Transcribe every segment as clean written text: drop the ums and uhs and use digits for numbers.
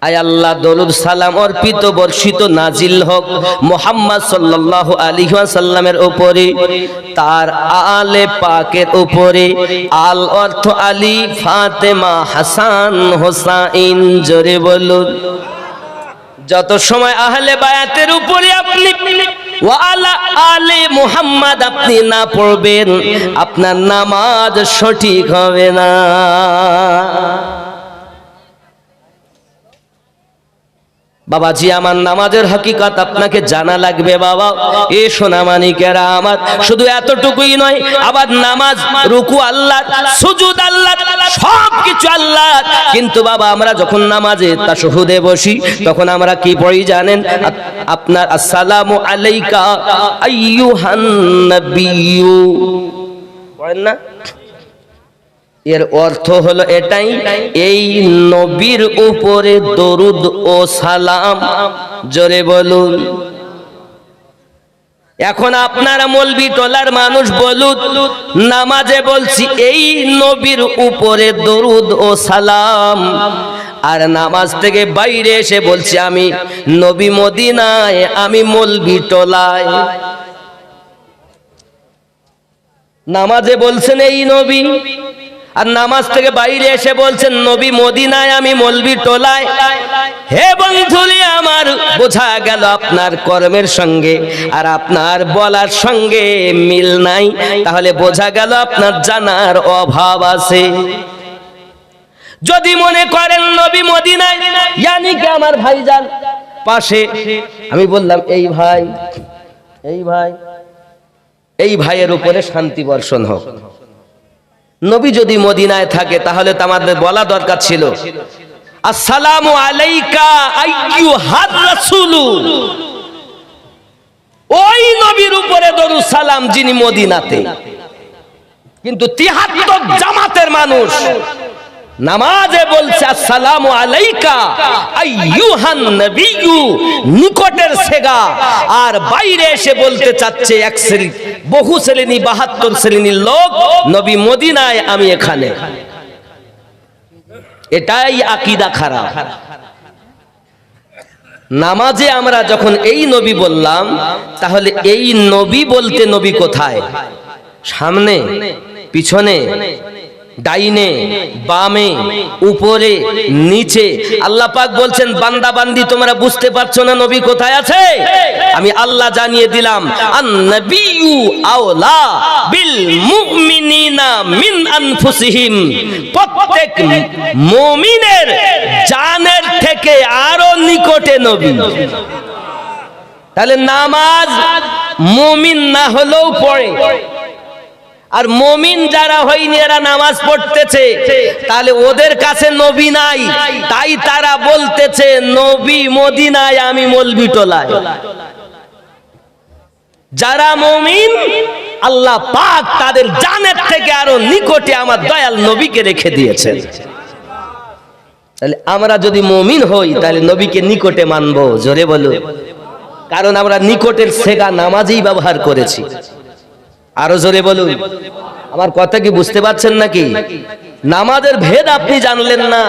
আয় আল্লাহ দরুদ সালাম অর্পিত বর্ষিত নাজিল হোক মুহাম্মদ সাল্লাল্লাহু আলাইহি ওয়াসাল্লামের উপরে, তার আলে পাকের উপরে। আল অর্থ আলী, ফাতেমা, হাসান, হোসাইন। জোরে বলুন। যত সময় আহলে বায়াতের উপরে আপনি ওয়া আলা আলে মুহাম্মদ আপনি না পড়বেন, আপনার নামাজ সঠিক হবে না। বাবাজি, আমার নামাজের হকিকত আপনাকে জানা লাগবে বাবা। এ সোনামানিকেরা আমার, শুধু এতটুকুই নয়, আবার নামাজ রুকু আল্লাহ, সুজুদ আল্লাহ, সব কিছু আল্লাহ। কিন্তু বাবা আমরা যখন নামাজে তাশাহুদে বসি তখন আমরা কি পড়ি জানেন? আপনার আসসালামু আলাইকা আইয়ুহান নাবিয়্যু পড়েন না? এর অর্থ হলো এটাই, এই নবীর উপরে দরুদ ও সালাম। জোরে বলুন। এখন আপনারা মৌলবি টোলার মানুষ বলুন, নামাজে বলছি এই নবীর উপরে দরুদ ও সালাম, আর নামাজ থেকে বাইরে এসে বলছি আমি নবী মদিনায়, আমি মৌলবি টোলায়। নামাজে বলছেন এই নবী, আর নামাজ থেকে বাইরে এসে বলছেন নবী মদিনায়, আমি মৌলবি টোলায়। হে বন্ধুরে আমার, বোঝা গেল আপনার কর্মের সঙ্গে আর আপনার বলার সঙ্গে মিল নাই। তাহলে বোঝা গেল আপনার জানার অভাব আছে। যদি মনে করেন নবী মদিনায়, ইয়ানি কি আমার ভাইজান পাশে, আমি বললাম এই ভাই, এই ভাই, এই ভাইয়ের উপরে শান্তি বর্ষণ হোক। নবী যদি মদিনায় থাকে তাহলে তো আমাদের বলা দরকার ছিল আসসালামু আলাইকা আইয়ুহার রাসূলু, ওই নবীর উপরে দরুদ সালাম যিনি মদিনাতে। কিন্তু ৭৩ জামাতের মানুষ নামাজে বলছে আসসালামু আলাইকা আইয়ুহান নাবিয়্যু, নিকটের সেগা, আর বাইরে এসে বলতে চাচ্ছে এক শ্রেণী, বহু শ্রেণী, ৭২ শ্রেণীর লোক, নবী মদিনায়, আমি এখানে। এটাই আকীদা খারাপ। নামাজে আমরা যখন এই নবী বললাম, তাহলে এই নবী বলতে নবী কোথায়? সামনে, পিছনে, ডাইনে, বামে, উপরে, নিচে? আল্লাহ পাক বলছেন বান্দা বান্দি তোমরা বুঝতে পারছো না নবী কোথায় আছে? আমি আল্লাহ জানিয়ে দিলাম, আন-নাবিয়্যু আওলা বিল মুমিনিনা মিন আনফুসিহিম, প্রত্যেক মুমিনের জানের থেকে আরো নিকটে নবী। তাহলে নামাজ মুমিন না হলেও পড়ে, আর মুমিন যারা হয়নি এরা নামাজ পড়তেছে, তাহলে ওদের কাছে নবী নাই, তাই তারা বলতেছে নবী মদিনায়, আমি মৌলবি টোলায়। যারা মুমিন, আল্লাহ পাক তাদের জানের থেকে আরো নিকটে আমার দয়াল নবীকে রেখে দিয়েছেন। তাহলে আমরা যদি মুমিন হই তাহলে নবীকে নিকটে মানবো। জোরে বলুন। কারণ আমরা নিকটের সেগা নামাজেই ব্যবহার করেছি। আরো জোরে বলুন। আমার কথা কি বুঝতে পারছেন নাকি? নামাজের ভেদ আপনি জানলেন না।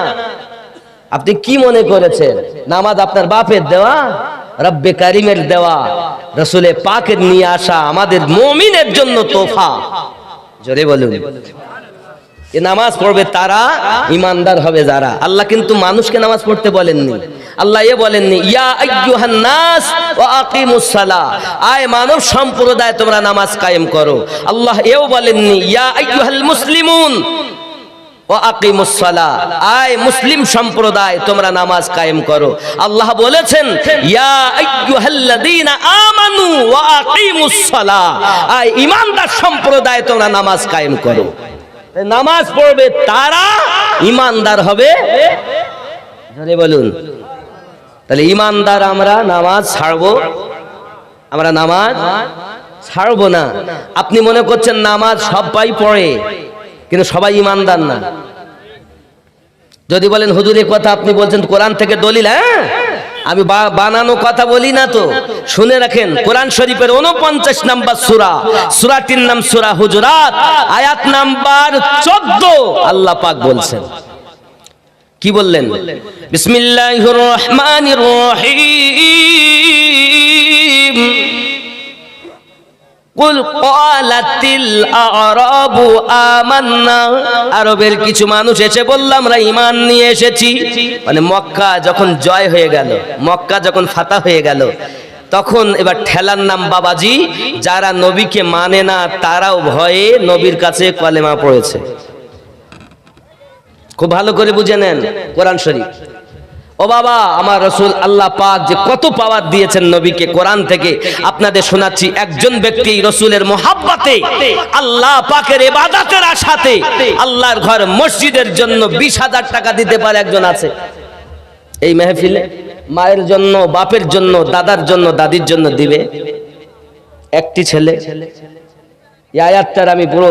আপনি কি মনে করেছেন নামাজ আপনার বাপের দেওয়া, রব্বে কারিমের দেওয়া, রাসূলে পাকের নিয়ে আসা, আমাদের মুমিনের জন্য তোফা? জোরে বলুন। এ নামাজ পড়বে তারা, ইমানদার হবে যারা। আল্লাহ কিন্তু মানুষকে নামাজ পড়তে বলেননি। আল্লাহ এ বলেননি ইয়া আইয়ুহান নাস ওয়া আকিমুস সালাহ, আয় মানব সম্প্রদায় তোমরা নামাজ কায়েম করো। আল্লাহ এও বলেননি ইয়া আইয়ুহাল মুসলিমুন ওয়া আকিমুস সালাহ, আয় মুসলিম সম্প্রদায় তোমরা নামাজ কায়েম করো। আল্লাহ বলেছেন ইয়া আইয়ুহাল্লাযীনা আমানু ওয়া আকিমুস সালাহ, আয় ঈমানদার সম্প্রদায় তোমরা নামাজ কায়েম করো। নামাজ পড়বে তারা, ঈমানদার হবে। জোরে বলুন। তাহলে ঈমানদার আমরা, নামাজ ছাড়বো? আমরা নামাজ ছাড়বো না। আপনি মনে করছেন নামাজ সবাই পড়ে, কিন্তু সবাই ঈমানদার না। যদি বলেন হুজুর এই কথা আপনি বলছেন কোরআন থেকে দলিল, হ্যাঁ আমি বানানো কথা বলি না তো। শুনে রাখেন, কোরআন শরীফের 49 নম্বর সূরা, সূরাটির নাম সূরা হুজুরাত, আয়াত নাম্বার 14, আল্লাহ পাক বলছেন কি বললেন? বিসমিল্লাহির রহমানির রহিম কুল ক্বালাতিল আ'রাবু আমান্না। আরবের কিছু মানুষ এসে বলল আমরা ঈমান নিয়ে এসেছি। মানে মক্কা যখন জয় হয়ে গেল, মক্কা যখন ফাতা হয়ে গেল, তখন এবার ঠেলার নাম বাবাজি। যারা নবীকে মানে না তারাও ভয়ে নবীর কাছে কলেমা পড়েছে। খুব ভালো করে বুঝে নেন কোরআন শরীফ। ও বাবা, আমার রাসূল আল্লাহ পাক যে কত পাওয়ার দিয়েছেন নবীকে কোরআন থেকে আপনাদের শোনাচ্ছি। একজন ব্যক্তি রাসূলের মোহাব্বতে, আল্লাহ পাকের ইবাদতের আশাতে আল্লাহর ঘর মসজিদের জন্য 20,000 টাকা দিতে পারে একজন আছে এই মেহফিলে? মায়ের জন্য, বাপের জন্য, দাদার জন্য, দাদির জন্য দিবে একটি ছেলে? এই আয়াতটার আমি পুরো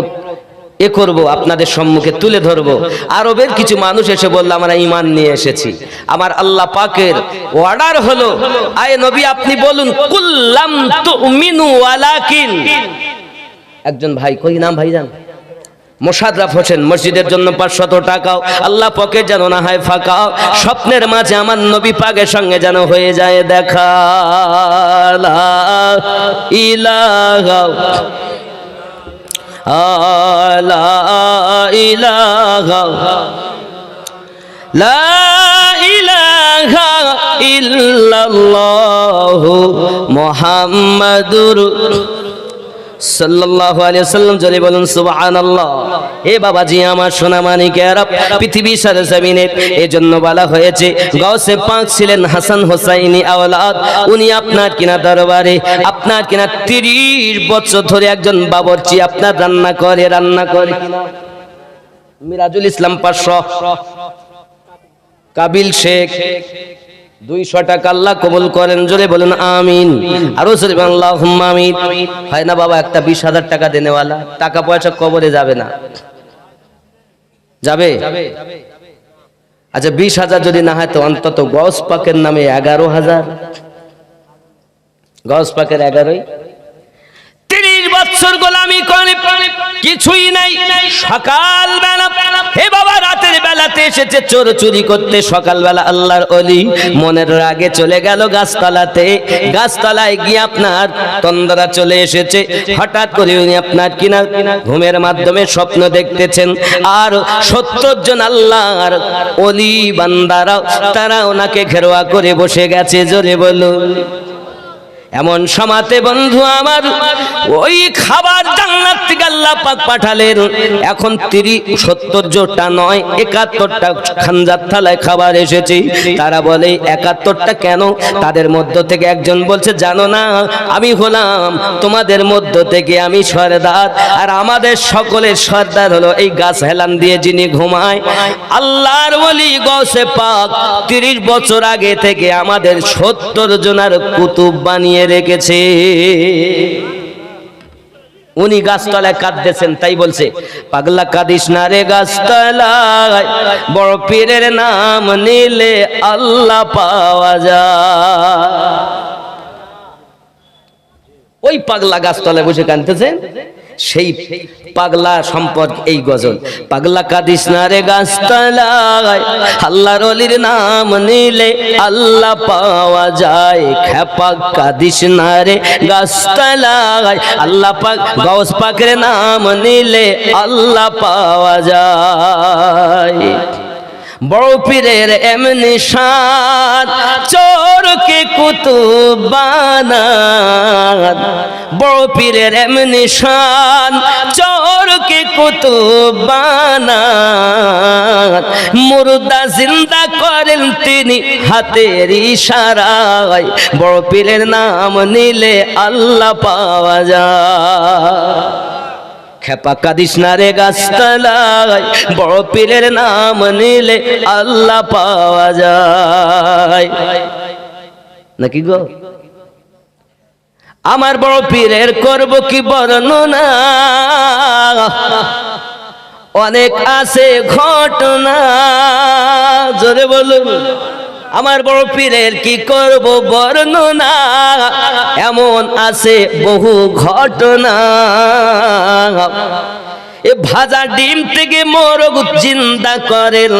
করব, আপনাদের সম্মুখে তুলে ধরবো। আরবের কিছু মানুষ এসে বলল আমরা ঈমান নিয়ে এসেছি। আমার আল্লাহ পাকের অর্ডার হলো, আয় নবী আপনি বলুন কুল্লাম তুমিনু ওয়ালাকিন। একজন ভাই, কই নাম ভাইজান? মোশাররফ হোসেন, মসজিদের জন্য 500 টাকাও আল্লাহ পাকে যেন না হয় ফাঁকা, স্বপ্নের মাঝে আমার নবী পাকের সঙ্গে যেন হয়ে যায় দেখা। লা ইলাহা লা ইলাহা লা ইলাহা ইল্লাল্লাহু মুহাম্মাদুর সাল্লাল্লাহু আলাইহি ওয়াসাল্লাম। জোরে বলুন সুবহানাল্লাহ। হে বাবাজি আমার সোনা মানিকেরা, পৃথিবী সরজমিনে এজন্য বলা হয়েছে গাউসে পাক ছিলেন হাসান হোসাইনি আওলাদ। উনি আপনার কিনা দরবারে আপনার কিনা 30 বছর ধরে একজন বাবরচি আপনার রান্না করে কিনা। মিরাজুল ইসলাম 500, কাবিল শেখ 200 টাকা। আল্লাহ কবুল করেন, জোরে বলুন আমিন। আরো জোরে বলুন আল্লাহুম্মা আমিন। হয় না বাবা একটা 20,000 টাকা দেনেওয়ালা? টাকা পয়সা কবরে যাবে না, যাবে? আচ্ছা 20,000 যদি না হয় তো অন্তত গৌস পাকের নামে 11,000। গৌস পাকের 11ই 30 বছর গোলামি করে কিছুই নাই। সকাল বেলা, হে বাবা রাতের বেলাতে এসেছে চোর চুরি করতে। সকালবেলা আল্লাহর ওলি মনের রাগে চলে গেল গাছতলাতে। গাছতলায় গিয়ে আপনার তন্দ্রা চলে এসেছে। হঠাৎ করে উনি আপনার কিনা ঘুমের মাধ্যমে স্বপ্ন দেখতেছেন। আর 70 জন আল্লাহর ওলি বান্দারা তারা ওনাকে ঘেরোয়া করে বসে গেছে। জোরে বলুন। এমন সমাতে বন্ধু আমার ওই খাবার জান্নাত থেকে আল্লাহ পাক পাঠালেন। এখন 70 জোটা নয় 71টা খানজাত থালায় খাবার এসেছে। তারা বলে 71টা কেন? তাদের মধ্য থেকে একজন বলছে জানো না আমি হলাম তোমাদের মধ্য থেকে আমি সরদার, আর আমাদের সকলের সরদার হলো এই গাছ হেলান দিয়ে যিনি ঘুমায় আল্লাহর ওলি গৌসে পাক 30 বছর আগে থেকে আমাদের 70 জনের কুতুব বানিয়ে রেখেছে। উনি গাছতলায় কাঁদতেছেন, তাই বলছে পাগলা কাঁদিস না রে গাছতলায়, বড় পীরের নাম নিলে আল্লাহ পাওয়া যায়। ওই পাগলা গাছতলায় বসে কাঁদতেছেন, সেই পাগলা সম্পর্কে এই গজল। পাগলা কাঁদিস না রে গাছতলায়, আল্লাহর ওলির নাম নিলে আল্লাহ পাওয়া যায়। খেপা কাঁদিস না রে গাছতলায়, আল্লাহ পাক গৌস পাকের নাম নিলে আল্লাহ পাওয়া যায়। বড় পীরের এমনি শান চোরকে কুতুব বানান। বড় পীরের এমনি শান চোরকে কুতুব বানান। মুর্দা জিন্দা করেন তিনি হাতের ইশারায়। বড় পীরের নাম নিলে আল্লাহ পাওয়া যায়। খেপা কাঁদিস না রে গাছতলায়, বড় পীরের নাম নিলে আল্লাহ পাওয়া যায়। নাকি গো? আমার বড় পীরের করব কি বর্ণনা, অনেক আছে ঘটনা। জোরে বলুন। আমার বড় পীরের কি করব বর্ণনা, এমন আছে বহু ঘটনা। এ ভাজা ডিম থেকে মোরগ জিন্দা করেন,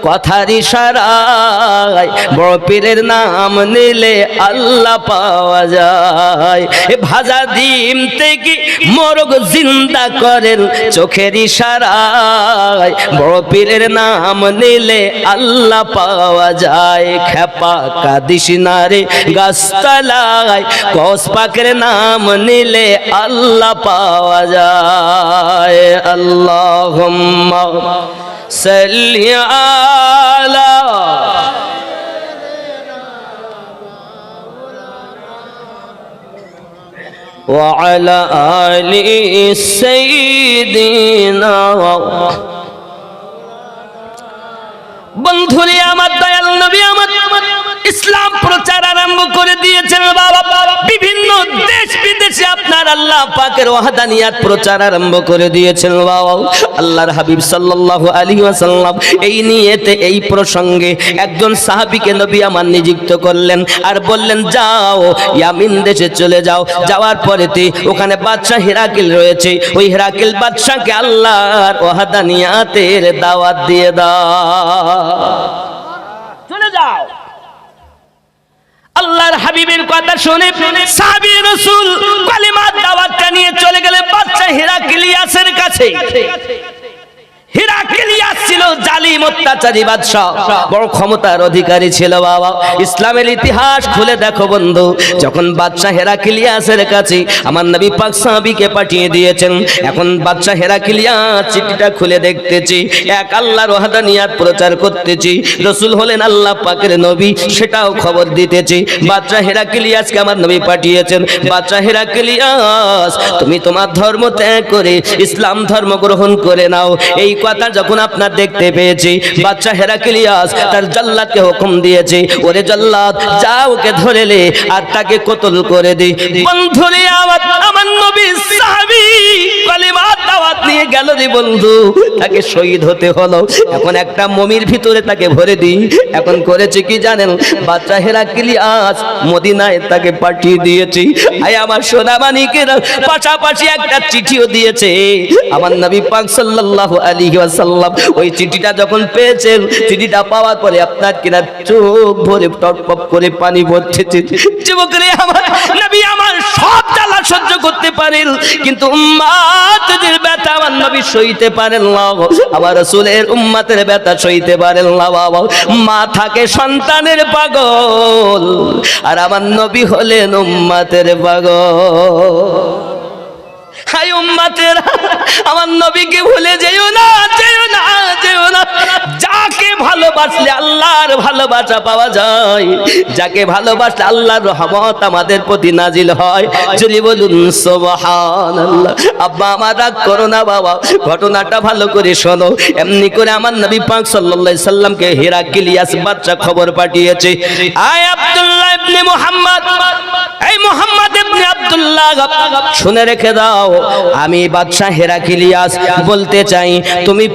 কথার ইশারায় বড় পীরের নাম নিলে আল্লাহ পাওয়া যায়। এ ভাজা ডিম থেকে মোরগ জিন্দা করেন চোখের ইশারায়, বড় পীরের নাম নিলে আল্লাহ পাওয়া যায়। খেপা কাদিস না রে গাছতলায়, কস পাকের নাম নিলে আল্লাহ পাওয়া যায়। আল্লাহুম্মা সাল্লি আলা ওয়া আলা আলি সাইয়্যিদিনা। বন্ধুরে আমার, দয়াল নবী আমার ইসলাম প্রচার আরম্ভ করে দিয়েছেন বাবা। বিভিন্ন দেশ বিদেশে আপনার আল্লাহ পাকের ওয়াহদানিয়াত প্রচার আরম্ভ করে দিয়েছেন বাবা। আল্লাহর হাবিব সাল্লাল্লাহু আলাইহি ওয়াসাল্লাম এই নিয়েতে, এই প্রসঙ্গে একজন সাহাবীকে নবী আমার নিযুক্ত করলেন আর বললেন, যাও ইয়ামিন দেশে চলে যাও। যাওয়ার পরেতে ওখানে বাদশা হিরাকিল রয়েছে, ওই হিরাকিল বাদশাকে আল্লাহর ওয়াহদানিয়াতের দাওয়াত দিয়ে দাও, চলে যাও। আল্লাহর হাবিবের কথা শুনে সাহাবী রাসূল কালিমার দাওয়াতটা নিয়ে চলে গেলেন বাদশা হিরাক্লিয়াসের কাছে। হিরাক্লিয়াস ছিল জালিম অত্যাচারী বাদশা, বড় ক্ষমতার অধিকারী ছিল বাবা। ইসলামের ইতিহাস খুলে দেখো বন্ধু, যখন বাদশা হিরাক্লিয়াসের কাছে আমার নবী পাক সাহাবীকে পাঠিয়ে দিয়েছেন, এখন বাদশা হিরাক্লিয়াস চিঠিটা খুলে দেখতেছি, এক আল্লাহর ওয়াহদানিয়াত প্রচার করতেছি, রাসূল হলেন আল্লাহ পাকের নবী সেটাও খবর দিতেছি। বাদশা হিরাক্লিয়াসকে আমার নবী পাঠিয়েছেন, বাদশা হিরাক্লিয়াস তুমি তোমার ধর্ম ত্যাগ করে ইসলাম ধর্ম গ্রহণ করে নাও। এই কথা যখন আপনার দেখতে পেয়েছি, বাদশা হিরাক্লিয়াস তার জল্লাদকে হুকুম দিয়েছে, ওরে জল্লাদ যা ওকে ধরে লে আর তাকে কতল করে দি। বন্ধুরে আমার নবী সাহাবী কালিমার দাওয়াত নিয়ে গেল রে বন্ধু, তাকে শহীদ হতে হলো। এখন একটা মমির ভিতরে তাকে ভরে দি। এখন করেছে কি জানেন, বাদশা হিরাক্লিয়াস মদিনায় তাকে পাঠিয়ে দিয়েছে। আয় আমার সোনা মানিকেরা, পাশাপাশি একটা চিঠিও দিয়েছে আমার নবী পাক সাল্লাল্লাহু আলাইহি ওয়াসাল্লাম। ওই চিঠিটা যখন পেয়েছেন, চিঠিটা পাওয়ার পরে আপনার কিনা চোখ ভরে টপটপ করে পানি পড়তেছে। যুবকরে আমার, নবী আমার সব জ্বালা সহ্য করতে পারেন, কিন্তু উম্মতের ব্যথা আমার নবী সইতে পারেন না। আমার রাসূলের উম্মতের ব্যথা সইতে পারেন না বাবা। মা থাকে সন্তানের পাগল, আর আমার নবী হলেন উম্মতের পাগল। হাই উম্মতের, আমার নবীকে ভুলে যেও না, যেও না, যেও না। যাকে ভালোবাসলে আল্লাহর ভালোবাসা পাওয়া যায়, যাকে ভালোবাসলে আল্লাহর রহমত আমাদের প্রতি নাজিল হয়। যদি বলুন সুবহানাল্লাহ। আব্বা আমার রাগ করো না বাবা, ঘটনাটা ভালো করে শোনো। এমনি করে আমার নবী পাক সাল্লাল্লাহু আলাইহি সাল্লামকে হিরাক্লিয়াস বাদশা খবর পাঠিয়েছে, আয় আব্দুল্লাহ ইবনে মুহাম্মদ, এই মুহাম্মদ ইবনে আব্দুল্লাহ শুনে রেখে দাও, আমি বাদশা হিরাক্লিয়াস বলতে চাই, তুমি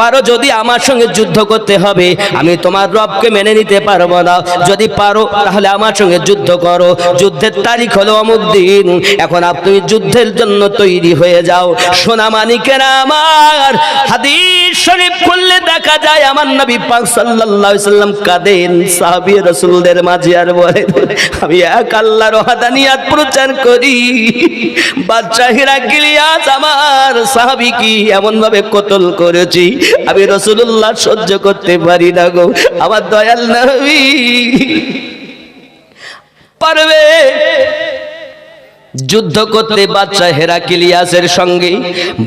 পারো যদি আমার সঙ্গে যুদ্ধ করতে হবে, আমি তোমার রবকে মেনে নিতে পারবো না। যদি পারো তাহলে আমার সঙ্গে যুদ্ধ করো। যুদ্ধের তারিখ হলো অমুক দিন। এখন আপনি যুদ্ধের জন্য তৈরি হয়ে যাও। সোনা মানিকেরা আমার, হাদিস শরীফ খুললে দেখা যায় আমার নবী পাক সাল্লাল্লাহু আলাইহি সাল্লাম কাঁদেন সাহাবী রাসূলদের মাঝে আর বলেন, আমি এক আল্লাহর ওয়াহদানিয়াত প্রচার করি, বাদশা হিরাক্লিয়াস আমার সাহাবী কি এমন ভাবে কতল করেছি, আমি রাসূলুল্লাহ সহ্য করতে পারি না গো। আমার দয়াল নবী পারবে যুদ্ধ করতে বাদশা হিরাক্লিয়াসের সঙ্গে।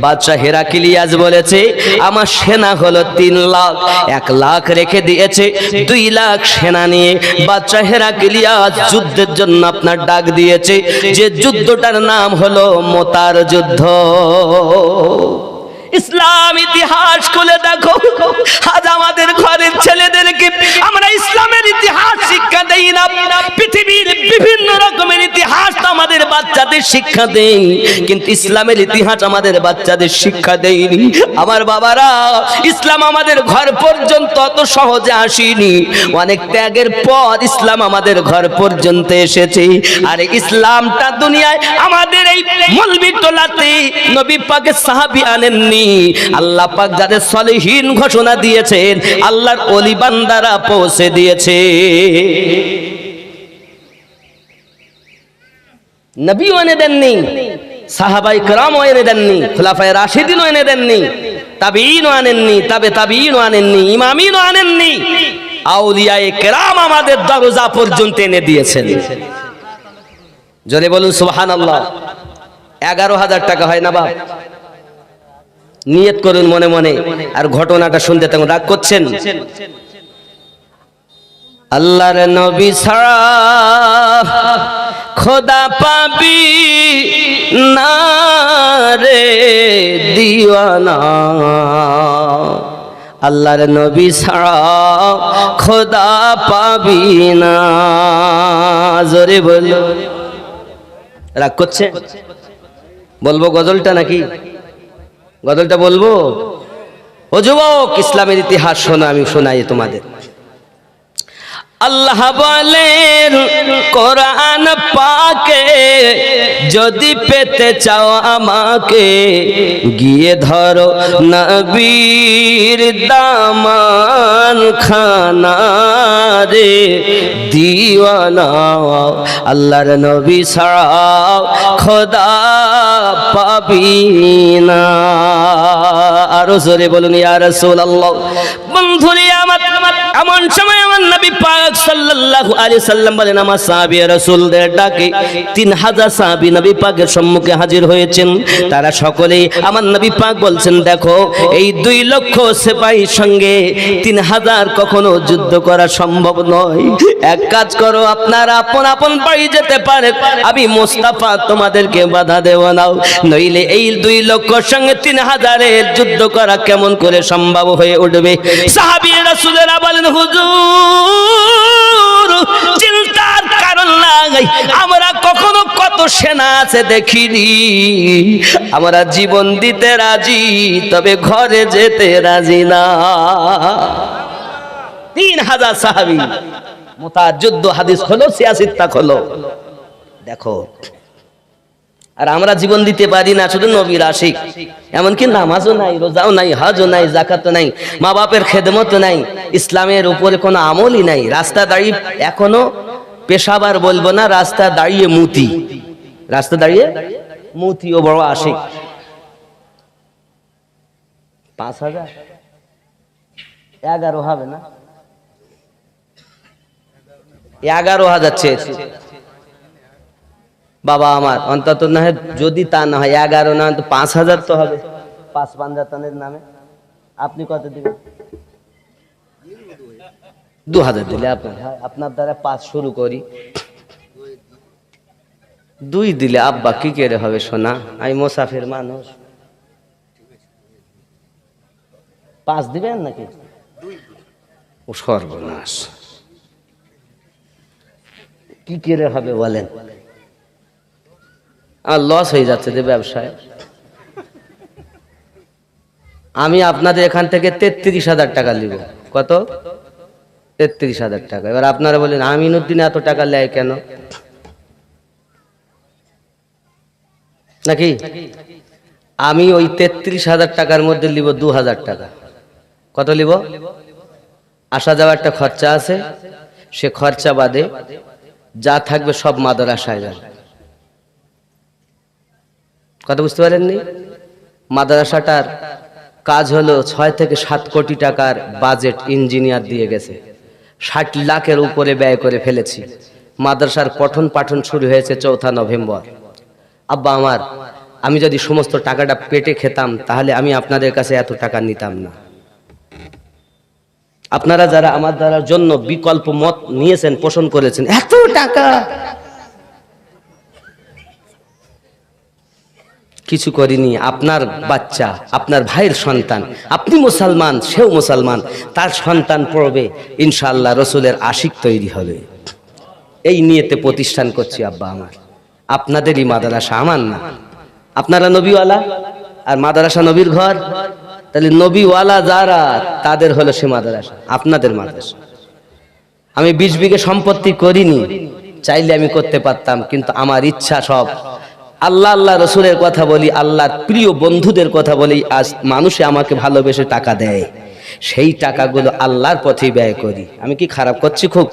বাদশা হিরাক্লিয়াস বলেছে, আমার সেনা হলো 3 লাখ, 1 লাখ রেখে দিয়েছে 2 লাখ সেনা নিয়ে বাদশা হিরাক্লিয়াস যুদ্ধের জন্য আপনার ডাক দিয়েছে, যে যুদ্ধটার নাম হলো মোতার যুদ্ধ। ইসলাম ইতিহাস খুলে দেখো, আজ আমাদের ঘরের ছেলেদেরকে আমরা ইসলামের ইতিহাস শিক্ষা দেই না। পৃথিবীর বিভিন্ন রকমের ইতিহাস তো আমাদের বাচ্চা বাচ্চাদের শিক্ষা দেই, কিন্তু ইসলামের ইতিহাস আমাদের বাচ্চাদের শিক্ষা দেয়নি। আমার বাবারা, ইসলাম আমাদের ঘর পর্যন্ত অত সহজে আসেনি, অনেক ত্যাগের পর ইসলাম আমাদের ঘর পর্যন্ত এসেছে। আর ইসলামটা দুনিয়ায় আমাদের এই মলবি টোলাতে নবী পাকের সাহাবী আনেননি। আল্লাহ পাক যাদের সলিহিন ঘোষণা দিয়েছেন, আল্লাহর ওলি বান্দারা পৌঁছে দিয়েছে। নবীও এনে দেননি, সাহাবায়ে কেরামও এনে দেননি, খুলাফায়ে রাশিদিনও এনে দেননি, তাবিঈনও আনেননি, তাবিঈনও আনেননি, ইমামিনও আনেননি। আউলিয়ায়ে কেরাম আমাদের দরজা পর্যন্ত এনে দিয়েছেন। জোরে বলুন সুবহানাল্লাহ। 11,000 টাকা হয় না বাপ? নিয়ত করুন মনে মনে। আর ঘটনাটা শুনতে তখন রাগ করছেন? আল্লাহর নবী ছাড়া খোদা পাবি না রে দিওয়ানা, আল্লাহর নবী ছাড়া খোদা পাবি না। জোরে বলো। রাগ করছে? বলবো গজলটা নাকি? গজলটা বলবো? ও যুবক, ইসলামের ইতিহাস শোনো, আমি শোনাই তোমাদের। আল্লাহ বলেন কোরআন পাকে, যদি পেতে চাও আমাকে, গিয়ে ধরো নবীর দামান খানা রে দিওয়ানা, আল্লাহর নবী ছাড়া খোদা পাবি না। আরো জোরে বলুন ইয়া রাসূলুল্লাহ। বন্ধুরে আমার, এমন সময় আমার নবী পাক সাল্লাল্লাহু আলাইহি সাল্লাম বলেন, আমার সাহাবী রাসূলদের ডাকে 3000 সাহাবী নবী পাকের সম্মুখে হাজির হয়েছেন। তারা সকলেই আমার নবী পাক বলছেন, দেখো এই 2 লক্ষ সিপাহীর সঙ্গে 3000 কখনো যুদ্ধ করা সম্ভব নয়। এক কাজ করো, আপনারা আপন আপন বাড়ি যেতে পারে, আমি মুস্তাফা তোমাদেরকে বাধা দেব না, নইলে এই 2 লক্ষর সঙ্গে 3000-এর যুদ্ধ করা কেমন করে সম্ভব হয়ে উঠবে। সাহাবী রাসূলেরা বলেন, হুজুর চিন্তার কারণ নাই, আমরা কখনো কত সেনা আছে দেখিনি, আমরা জীবন দিতে রাজি, তবে ঘরে যেতে রাজি না। 3000 সাহাবী মুতার যুদ্ধ, হাদিস খোলো, সিয়াসিত্তা খোলো, দেখো। আর আমরা জীবন দিতে পারি না, শুধু নবীর আশিক, এমনকি নামাজও নাই, রোজাও নাই, হজও নাই, যাকাতও নাই, মা বাপের খেদমতও নাই, ইসলামের উপরে কোনো আমলই নাই। রাস্তা দাঁড়িয়ে এখনো পেশাবার বলবো না, রাস্তা দাঁড়িয়ে মুতি, রাস্তা দাঁড়িয়ে মুতিও বড় আশিক। 5000 11 হবে না? 11,000 চেয়েছে বাবা আমার, অন্তত না হয়, যদি তা না হয় 11 না তো 5000 তো হবে, 5 পাঞ্জাতানের নামে। আপনি কত দিবেন? 2000 দিলে আপনার, আপনার দ্বারা 5 শুরু করি। 2 দিলে আব্বা কি করে হবে সোনা, আমি মুসাফির মানুষ। 5 দিবেন নাকি? ও সর্বনাশ, কি করে হবে বলেন? আর লস হয়ে যাচ্ছে যে ব্যবসায়। আমি আপনাদের এখান থেকে 33,000 টাকা নিব। কত? 33,000 টাকা। এবার আপনারা বলেন আমিনুদ্দিন এত টাকা নেয় কেন নাকি? আমি ওই 33,000 টাকার মধ্যে নিব 2,000 টাকা। কত নিব? আসা যাওয়ার একটা খরচা আছে, সে খরচা বাদে যা থাকবে সব মাদ্রাসায় যাবে। কথা বুঝতে পারেননি? মাদ্রাসাটার কাজ হলো 6 থেকে 7 কোটি টাকার বাজেট ইঞ্জিনিয়ার দিয়ে গেছে, 60 লাখের উপরে ব্যয় করে ফেলেছি। মাদ্রাসার পঠন পাঠন শুরু হয়েছে 4 নভেম্বর। আব্বা আমার, আমি যদি সমস্ত টাকাটা পেটে খেতাম তাহলে আমি আপনাদের কাছে এত টাকা নিতাম না। আপনারা যারা আমার দ্বারার জন্য বিকল্প মত নিয়েছেন, পোষণ করেছেন, এত টাকা কিছু করিনি। আপনার বাচ্চা, আপনার ভাইয়ের সন্তান, আপনি মুসলমান, সেও মুসলমান, তার সন্তান পড়বে, ইনশাআল্লাহ রসুলের আশিক তৈরি হবে। এই নিয়েতে প্রতিষ্ঠান করছি আব্বা আমার। আপনাদেরই মাদ্রাসা, আমার না। আপনারা নবীওয়ালা আর মাদ্রাসা নবীর ঘর, তাহলে নবীওয়ালা যারা তাদের হলো সে মাদ্রাসা, আপনাদের মাদ্রাসা। আমি 20 বিঘে সম্পত্তি করিনি, চাইলে আমি করতে পারতাম, কিন্তু আমার ইচ্ছা সব আল্লাহ আল্লাহ রসুলের কথা বলি, আল্লাহর প্রিয় বন্ধুদের কথা বলি। আজ মানুষে আমাকে ভালোবেসে টাকা দেয়, সেই টাকাগুলো আল্লাহর পথে ব্যয় করি। আমি কি খারাপ করছি খুব?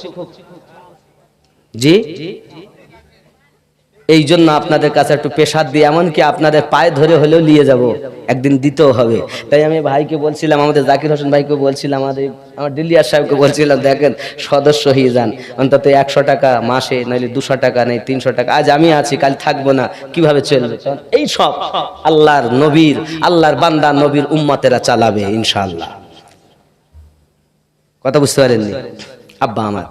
জি, এই জন্য আপনাদের কাছে একটু পেশাদ দিয়ে, এমনকি আপনাদের পায়ে ধরে হলেও নিয়ে যাব, একদিন দিতেও হবে। তাই আমি ভাইকে বলছিলাম, আমাদের জাকির হোসেন ভাইকে বলছিলাম, আমার দিল্লিয়ার সাহেবকে বলছিলাম, দেখেন সদস্য হয়ে যান, অন্তত 100 টাকা মাসে, নাইলে 200 টাকা, নেই 300 টাকা। আজ আমি আছি, কাল থাকবো না, কিভাবে চলবে? এই সব আল্লাহর নবীর, আল্লাহর বান্দা নবীর উম্মতেরা চালাবে ইনশাআল্লাহ। কথা বুঝতে পারেননি? আব্বা আমার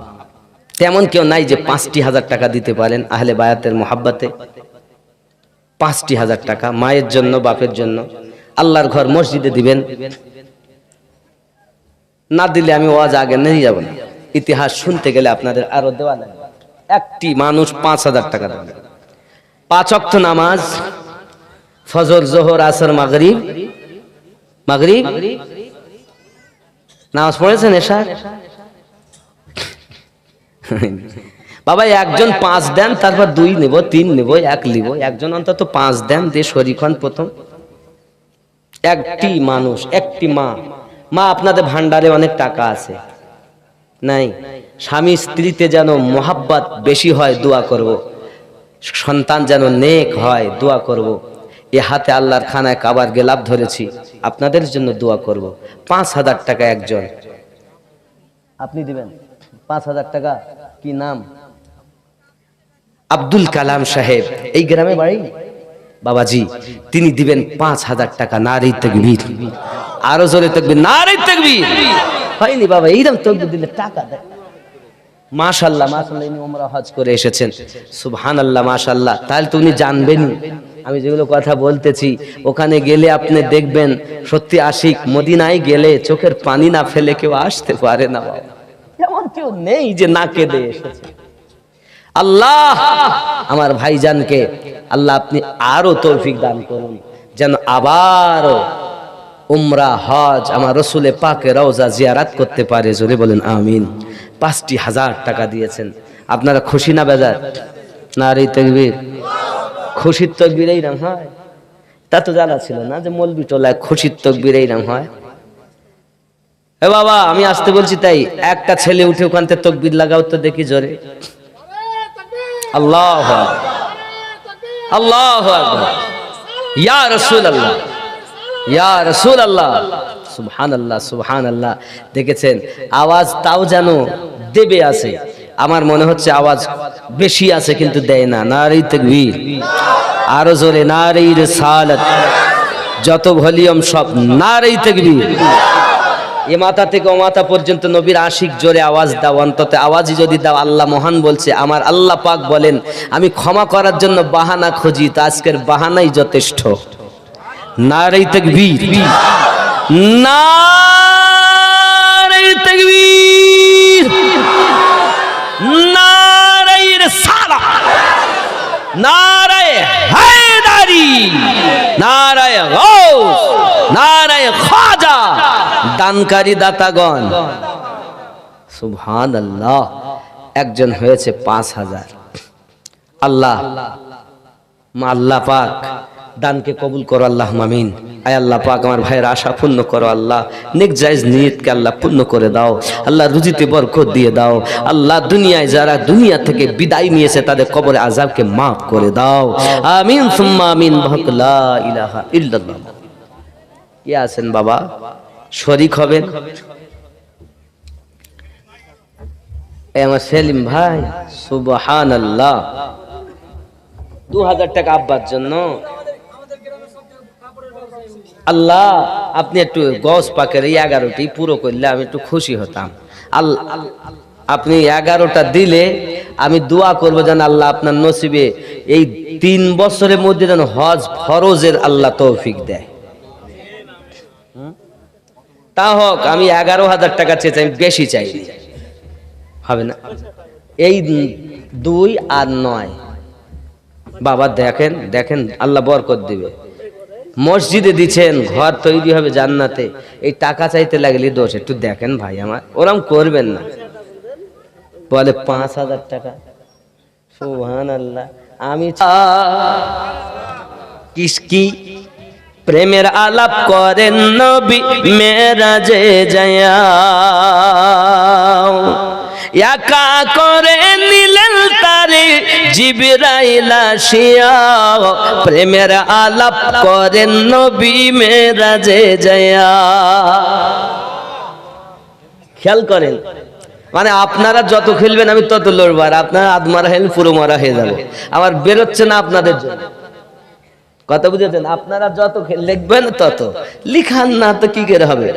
তেমন কেউ নাই যে 5,000 টাকা দিতে পারেন আহলে বায়াতের মোহাব্বতে। 5,000 টাকা মায়ের জন্য, বাপের জন্য, আল্লাহর ঘর মসজিদে দিবেন। না দিলে আমি ওয়াজ আগে নিয়ে যাব না। ইতিহাস শুনতে গেলে আপনাদের আরো দেওয়া লাগবে। একটি মানুষ 5,000 টাকা দেবে। 5 ওয়াক্ত নামাজ, ফজর, জোহর, আসর, মাগরিব নামাজ পড়েছেন? এশা বাবা একজন 5 দেন, তারপর 2 নেব, 3 নেব, 1 নেব, একজন অন্তত 5 দেন, দিয়ে শরীক হন প্রথম। একটি মানুষ, একটি মা আপনাদের ভান্ডারে অনেক টাকা আছে, নাই? স্বামী স্ত্রীতে যেন মোহাব্বত বেশি হয়, দোয়া করব। সন্তান যেন নেক হয়, দোয়া করব। এ হাতে আল্লাহর খানায় কাবার গেলাপ ধরেছি, আপনাদের জন্য দোয়া করব। 5,000 টাকা একজন আপনি দিবেন। 5,000 টাকা। কি নাম? আব্দুল কালাম সাহেব, এই গ্রামে বাড়ি বাবাজি। তিনি দিবেন 5,000 টাকা। নারী তাকবীর, আরো জোরে তাকবীর, নারী তাকবীর। হয়নি বাবা, এইরকম তাকবীর দিলে টাকা দেয়। মাশাআল্লাহ, মাশাআল্লাহ, ইনি উমরা হজ করে এসেছেন, সুবহানাল্লাহ, মাশাআল্লাহ। তাহলে তো উনি জানবেন আমি যেগুলো কথা বলতেছি। ওখানে গেলে আপনি দেখবেন সত্যি আশিক। মদিনায় গেলে চোখের পানি না ফেলে কেউ আসতে পারে না বাবা, এমন কেউ নেই যে না কেঁদে এসেছে। আল্লাহ আমার ভাইজানকে আল্লাহ আপনি আরো তৌফিক দান করুন, যেন আবারও উমরা হজ আমার রসুলে পাকে রওজা জিয়ারাত করতে পারে। জোরে বলেন আমিন। 5,000 টাকা দিয়েছেন। আপনারা খুশি না বেজার? নারী তাকবীর। খুশির তাকবীর এইরকম হয়? তা তো জানা ছিল না যে মৌলবি টোলায় খুশির তাকবীর এইরকম হয়। এ বাবা আমি আসতে বলছি, তাই একটা ছেলে উঠে ওখান থেকে তাকবীর লাগাও তো দেখি জোরে। আল্লাহু আকবার, আল্লাহু আকবার, ইয়া রাসূলুল্লাহ, ইয়া রাসূলুল্লাহ, সুবহানাল্লাহ, সুবহানাল্লাহ। দেখেছেন আওয়াজ তাও যেন দেবে আছে। আমার মনে হচ্ছে আওয়াজ বেশি আছে কিন্তু দেয় না। নারী তাকবীর, আরো জোরে নারী রিসালাত, যত ভলিউম সব নারী তাকবীর। এ মাথা থেকে ও মাথা পর্যন্ত নবীর আশিক জোরে আওয়াজ দাও। অন্তত আওয়াজই যদি দাও। আল্লাহ মহান বলছে, আমার আল্লাহ পাক বলেন আমি ক্ষমা করার জন্য বাহানা খুঁজি, তা আজকের বাহানাই যথেষ্ট। নারী তাকবীর, নারী তাকবীর, নারী রিসালাত, নারায়ে হায়দারি, নারায়ে গাউস, নারায়ে খাজা। দানকারী দাতাগণ, সুবহানাল্লাহ। একজন হয়েছে 5,000। আল্লাহ আল্লাহ পাক দানকে কবুল করো, আল্লাহ আমিন। আয় আল্লাহ পাক আমার ভাইয়ের আশা পূর্ণ করো। আল্লাহ নেক জায়েজ নিয়তকে আল্লাহ পূর্ণ করে দাও। আল্লাহ রুজিতে বরকত দিয়ে দাও। আল্লাহ দুনিয়ায় যারা দুনিয়া থেকে বিদায় নিয়েছে তাদের কবরে আযাবকে মাফ করে দাও। আমিন সুম্মা আমিন। লা ইলাহা ইল্লাল্লাহ। কে আছেন বাবা শরীক হবেন? আমার সেলিম ভাই, সুবহানাল্লাহ। 2,000 টাকা আব্বার জন্য। আল্লাহ আপনি একটু গস পাকের 11টি পুরো করলে আমি একটু খুশি হতাম। আল্লাহ আপনি 11টা দিলে আমি দোয়া করবো যেন আল্লাহ আপনার নসিবে এই 3 বছরের মধ্যে যেন হজ ফরজের আল্লাহ তৌফিক দেয়। তা হোক, আমি 11,000 টাকা চেয়েছি, আমি বেশি চাই। হবে না? এই 2 আর 9 বাবা দেখেন দেখেন, আল্লাহ বরকত দিবে। মসজিদে দিচ্ছেন, ঘর তৈরি হবে জান্নাতে, এই টাকা চাইতে লাগলে দোষ। একটু দেখেন ভাই আমার, ওরম করবেন না। বলে 5,000 টাকা, সুবহানাল্লাহ। আমি কি প্রেমের আলাপ করেন নবী মেরাজে যায়া, একা করে নিলেন তারে জিবরাইল আসিয়া, প্রেমের আলাপ করেন নবী মেরাজে যায়া। খেয়াল করেন, মানে আপনারা যত খেলবেন আমি তত লড়বো, আর আপনারা আদমারা হেলেন পুরো মারা হয়ে যাবে। আমার বেরোচ্ছে না আপনাদের জন্য, কথা বুঝেছেন? আপনারা যত লিখবেন তত, লিখান না তো কি করে হবে।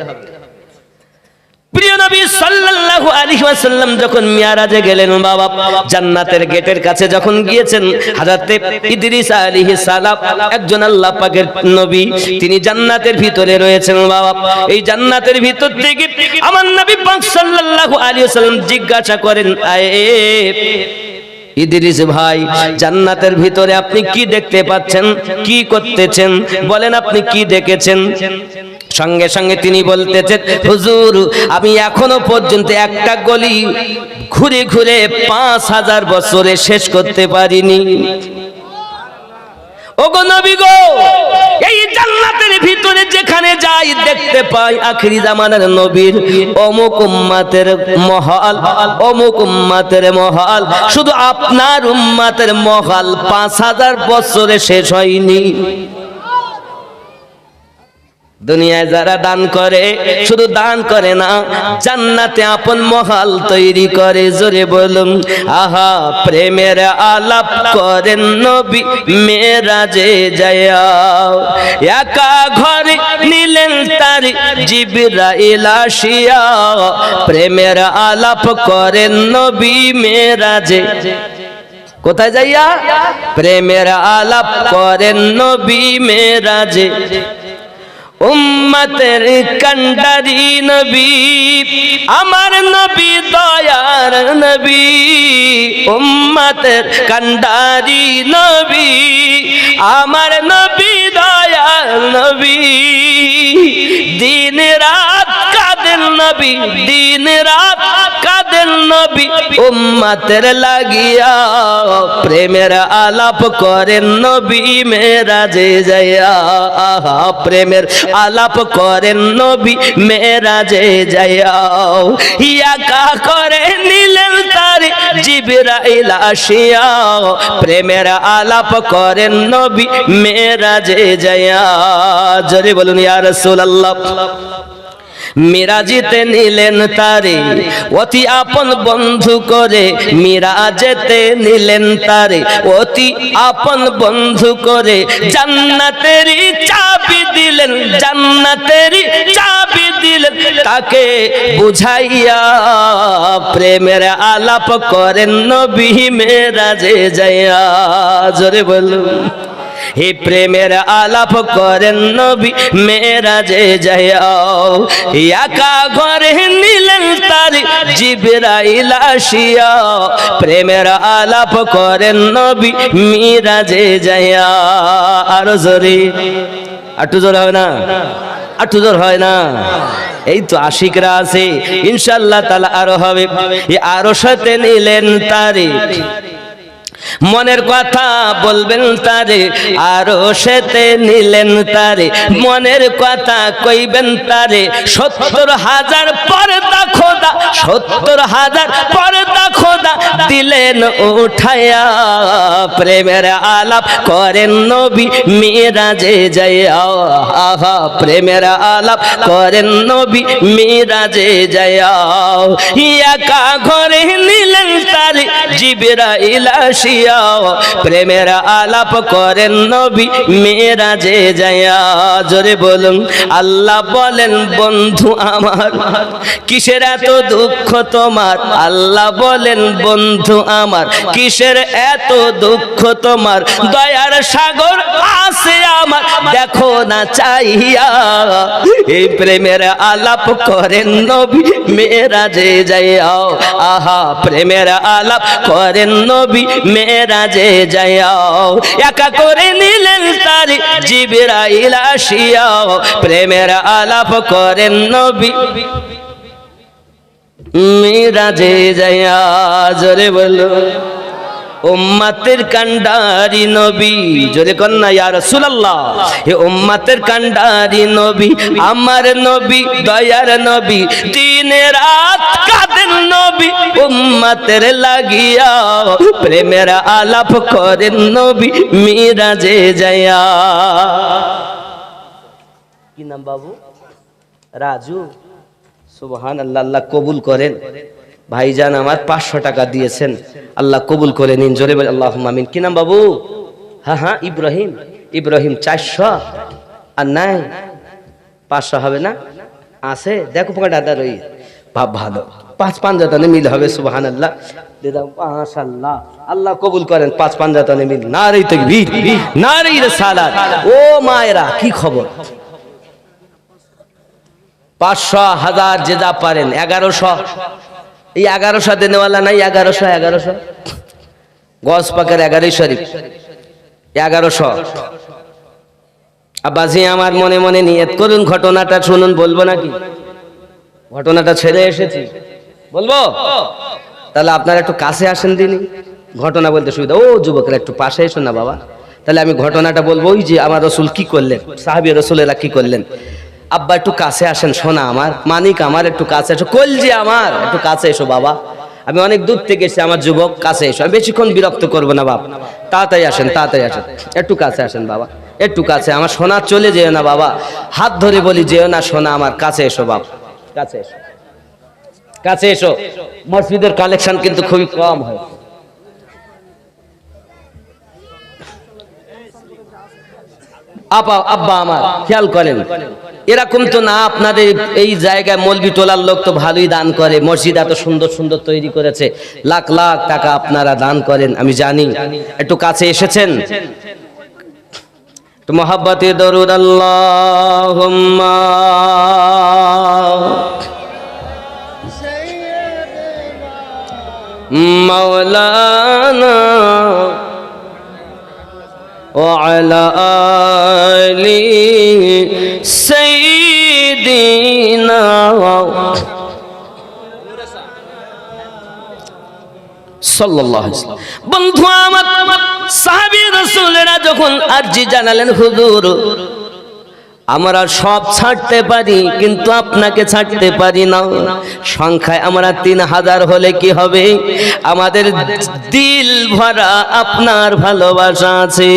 প্রিয় নবী সাল্লাল্লাহু আলাইহি ওয়াসাল্লাম যখন মিরাজে গেলেন বাবা, জান্নাতের গেটের কাছে যখন গিয়েছেন, হযরতে ইদ্রিস আলাইহিস সালাম একজন আল্লাহ পাকের নবী, তিনি জান্নাতের ভিতরে রয়েছেন বাবা। এই জান্নাতের ভিতর থেকে আমার নবী পাক সাল্লাল্লাহু আলাইহি ওয়াসাল্লাম জিজ্ঞাসা করেন, ইদ্রিস ভাই, জান্নাতের ভিতরে আপনি কি দেখতে পাচ্ছেন, কি করতেছেন, বলেন আপনি কি দেখেছেন? সঙ্গে সঙ্গে তিনি বলতেছেন, হুজুর আমি এখনো পর্যন্ত একটা গলি ঘুরে ঘুরে 5,000 বছরে শেষ করতে পারিনি। ওগো নবী গো, এই জান্নাতের ভিতরে যেখানে যাই দেখতে পাই আখিরি জামানার নবীর অমুক উম্মতের মহল, অমুক উম্মতের মহল, শুধু আপনার উম্মতের মহল 5,000 বছরে শেষ হয়নি। দুনিয়ায় যারা দান করে, শুধু দান করে না, জান্নাতে আপন মহল তৈরি করে। জোরে বলুন আহা, প্রেমের আলাপ করেন নবী মেরাজে যায়া, একা ঘরে নিলেন তার জিবরাইল আসিয়া, প্রেমের আলাপ করেন নবী মেরাজে। কোথায় যাইয়া? প্রেমের আলাপ করেন নবী মেরাজে। উম্মতের কান্ডারি নবী, আমার নবী দয়ার নবী, উম্মতের কান্ডারি নবী, আমার নবী দয়ার নবী, দিন রাত কাঁদেন নবী, দিন রাত কাঁদেন নবী, উম্মতের লাগিয়া, প্রেমের আলাপ করেন নবী মেরাজে যায়া, আহা প্রেমের আলাপ করেন নবী মেরাজে যায়া, একা করে নিলেন তার জিবরাইল আসিয়া, প্রেমের আলাপ করেন নবী মেরাজে যায়া। জোরে বলুন ইয়া রাসূলুল্লাহ। মিরাজেতে নিলেন তারে অতি আপন বন্ধু করে, মিরাজেতে নিলেন তারে অতি আপন বন্ধু করে, জান্নাতের চাবি দিলেন, জান্নাতের চাবি দিলেন তাকে বুঝাইয়া, প্রেমের আলাপ করেন নবী মেরাজে যাইয়া। জোরে বলুন, হে প্রেমের আলাপ করেন নবী মেরাজে যায়া, একা ঘরে নিলেন তার জিবরাইল আসিয়া, প্রেমের আলাপ করেন নবী মেরাজে যায়া। আরো জোরে, একটু জোর হয় না? একটু জোর হয় না? এই তো আশিকরা আছে, ইনশাআল্লাহ তাআলা আরো হবে। আরো সাথে নিলেন তারে, মনের কথা বলবেন তারে, আরো সেতে নিলেন তারে, মনের কথা কইবেন তারে, 70,000 পর্দা খোদা, 70,000 পর্দা খোদা দিলেন উঠায়া, প্রেমের আলাপ করেন নবী মেরাজে যায়া, আহা প্রেমের আলাপ করেন নবী মেরাজে যায়া, একা ঘরে নিলেন তারে জিবরাইল আসিয়া, প্রেমের আলাপ করেন নবী মেরাজে যায়া। জোরে বলুন আল্লাহ বলেন, বন্ধু আমার কিসের এত দুঃখ তোমার, আল্লাহ বলেন বন্ধু আমার কিসের এত দুঃখ তোমার, দয়ার সাগর আছে আমার দেখো না চাইয়া, এই প্রেমের আলাপ করেন নবী মেরাজে যায়া, আহা প্রেমের আলাপ করেন নবী মেরাজে যাও, একা করে নিলেন তার জিবরাইল আসিয়া, প্রেমের আলাপ করেন নবী মেরাজে যায়া। জোরে বলো উম্মতের কান্ডারি নবী, জোরে কন্যা ইয়া রাসূলুল্লাহ। হে উম্মতের কান্ডারি নবী, আমার নবী দয়ার নবী, দিন রাত কাঁদেন নবী উম্মতের লাগিয়া, প্রেমের আলাপ করেন নবী মিরাজে যায়া। কি নাম বাবু? রাজু। সুবহানাল্লাহ, আল্লাহ কবুল করেন। ভাইজান আমার 500 টাকা দিয়েছেন, আল্লাহ কবুল করে নিন। জোরে বলে আল্লাহুম্মা আমিন। কি নাম বাবু? হ্যাঁ ইব্রাহিম। ইব্রাহিম 400 আর নাই 500 হবে না? আছে দেখো দাদা রই ভাব ভালো 5 জাতনে মিল হবে। সুবহানাল্লাহ দাদা মাশাআল্লাহ, আল্লাহ কবুল করেন। 5 জাতনে মিল। নারে তাকবীর, নারে রিসালাত। ও মায়েরা কি খবর? 500 1000 যে যা পারেন। 1100 এই 1100 দেনেওয়ালা নাই? 1100 গজ পাকের 11 শরীফ 1100। আব্বাজি আমার মনে মনে নিয়ত করুন, ঘটনাটা শুনুন। বলবো নাকি? ঘটনাটা ছেড়ে এসেছি, বলবো? তাহলে আপনারা একটু কাছে আসেন দিনই, ঘটনা বলতে সুবিধা। ও যুবকরা একটু পাশে এসো না বাবা। তাহলে আমি ঘটনাটা বলবো, ওই যে আমার রসুল কি করলেন, সাহাবী রসুলেরা কি করলেন। আব্বা একটু কাছে আসেন, শোনা আমার মানিক আমার, একটু কাছে এসো। কলজি আমার, একটু কাছে এসো বাবা। আমি অনেক দূর থেকে এসেছি, আমার যুবক কাছে এসো। আমি বেশিক্ষণ বিরক্ত করবো না বাপ, তাড়াতাড়ি আসেন, তাড়াতাড়ি আসেন। একটু কাছে আসেন বাবা, একটু কাছে। আমার সোনা চলে যেও না বাবা, হাত ধরে বলি যেও না সোনা আমার, কাছে এসো বাপ, কাছে এসো, কাছে এসো। মসজিদের কালেকশন কিন্তু খুবই কম হয়। আব্বা আমার খেয়াল করেন, এরকম তো না আপনাদের এই জায়গায় মলবি টোলার লোক তো ভালোই দান করে, মসজিদ এত সুন্দর সুন্দর তৈরি করেছে, লাখ লাখ টাকা আপনারা দান করেন আমি জানি। একটু কাছে এসেছেন, একটু মহাব্বতে দরুদ আল্লাহুম্মা মাওলানা وعلى آل سيدنا সাল্লাল্লাহু আলাইহি ওয়াসাল্লাম। বন্ধু আমার, সাহাবী রাসূলেরা যখন আরজি জানালেন, হুজুর আমরা সব ছাড়তে পারি কিন্তু আপনাকে ছাড়তে পারি না। সংখ্যায় আমরা 3000 হলে কি হবে? আমাদের দিল ভরা আপনার ভালোবাসা আছে।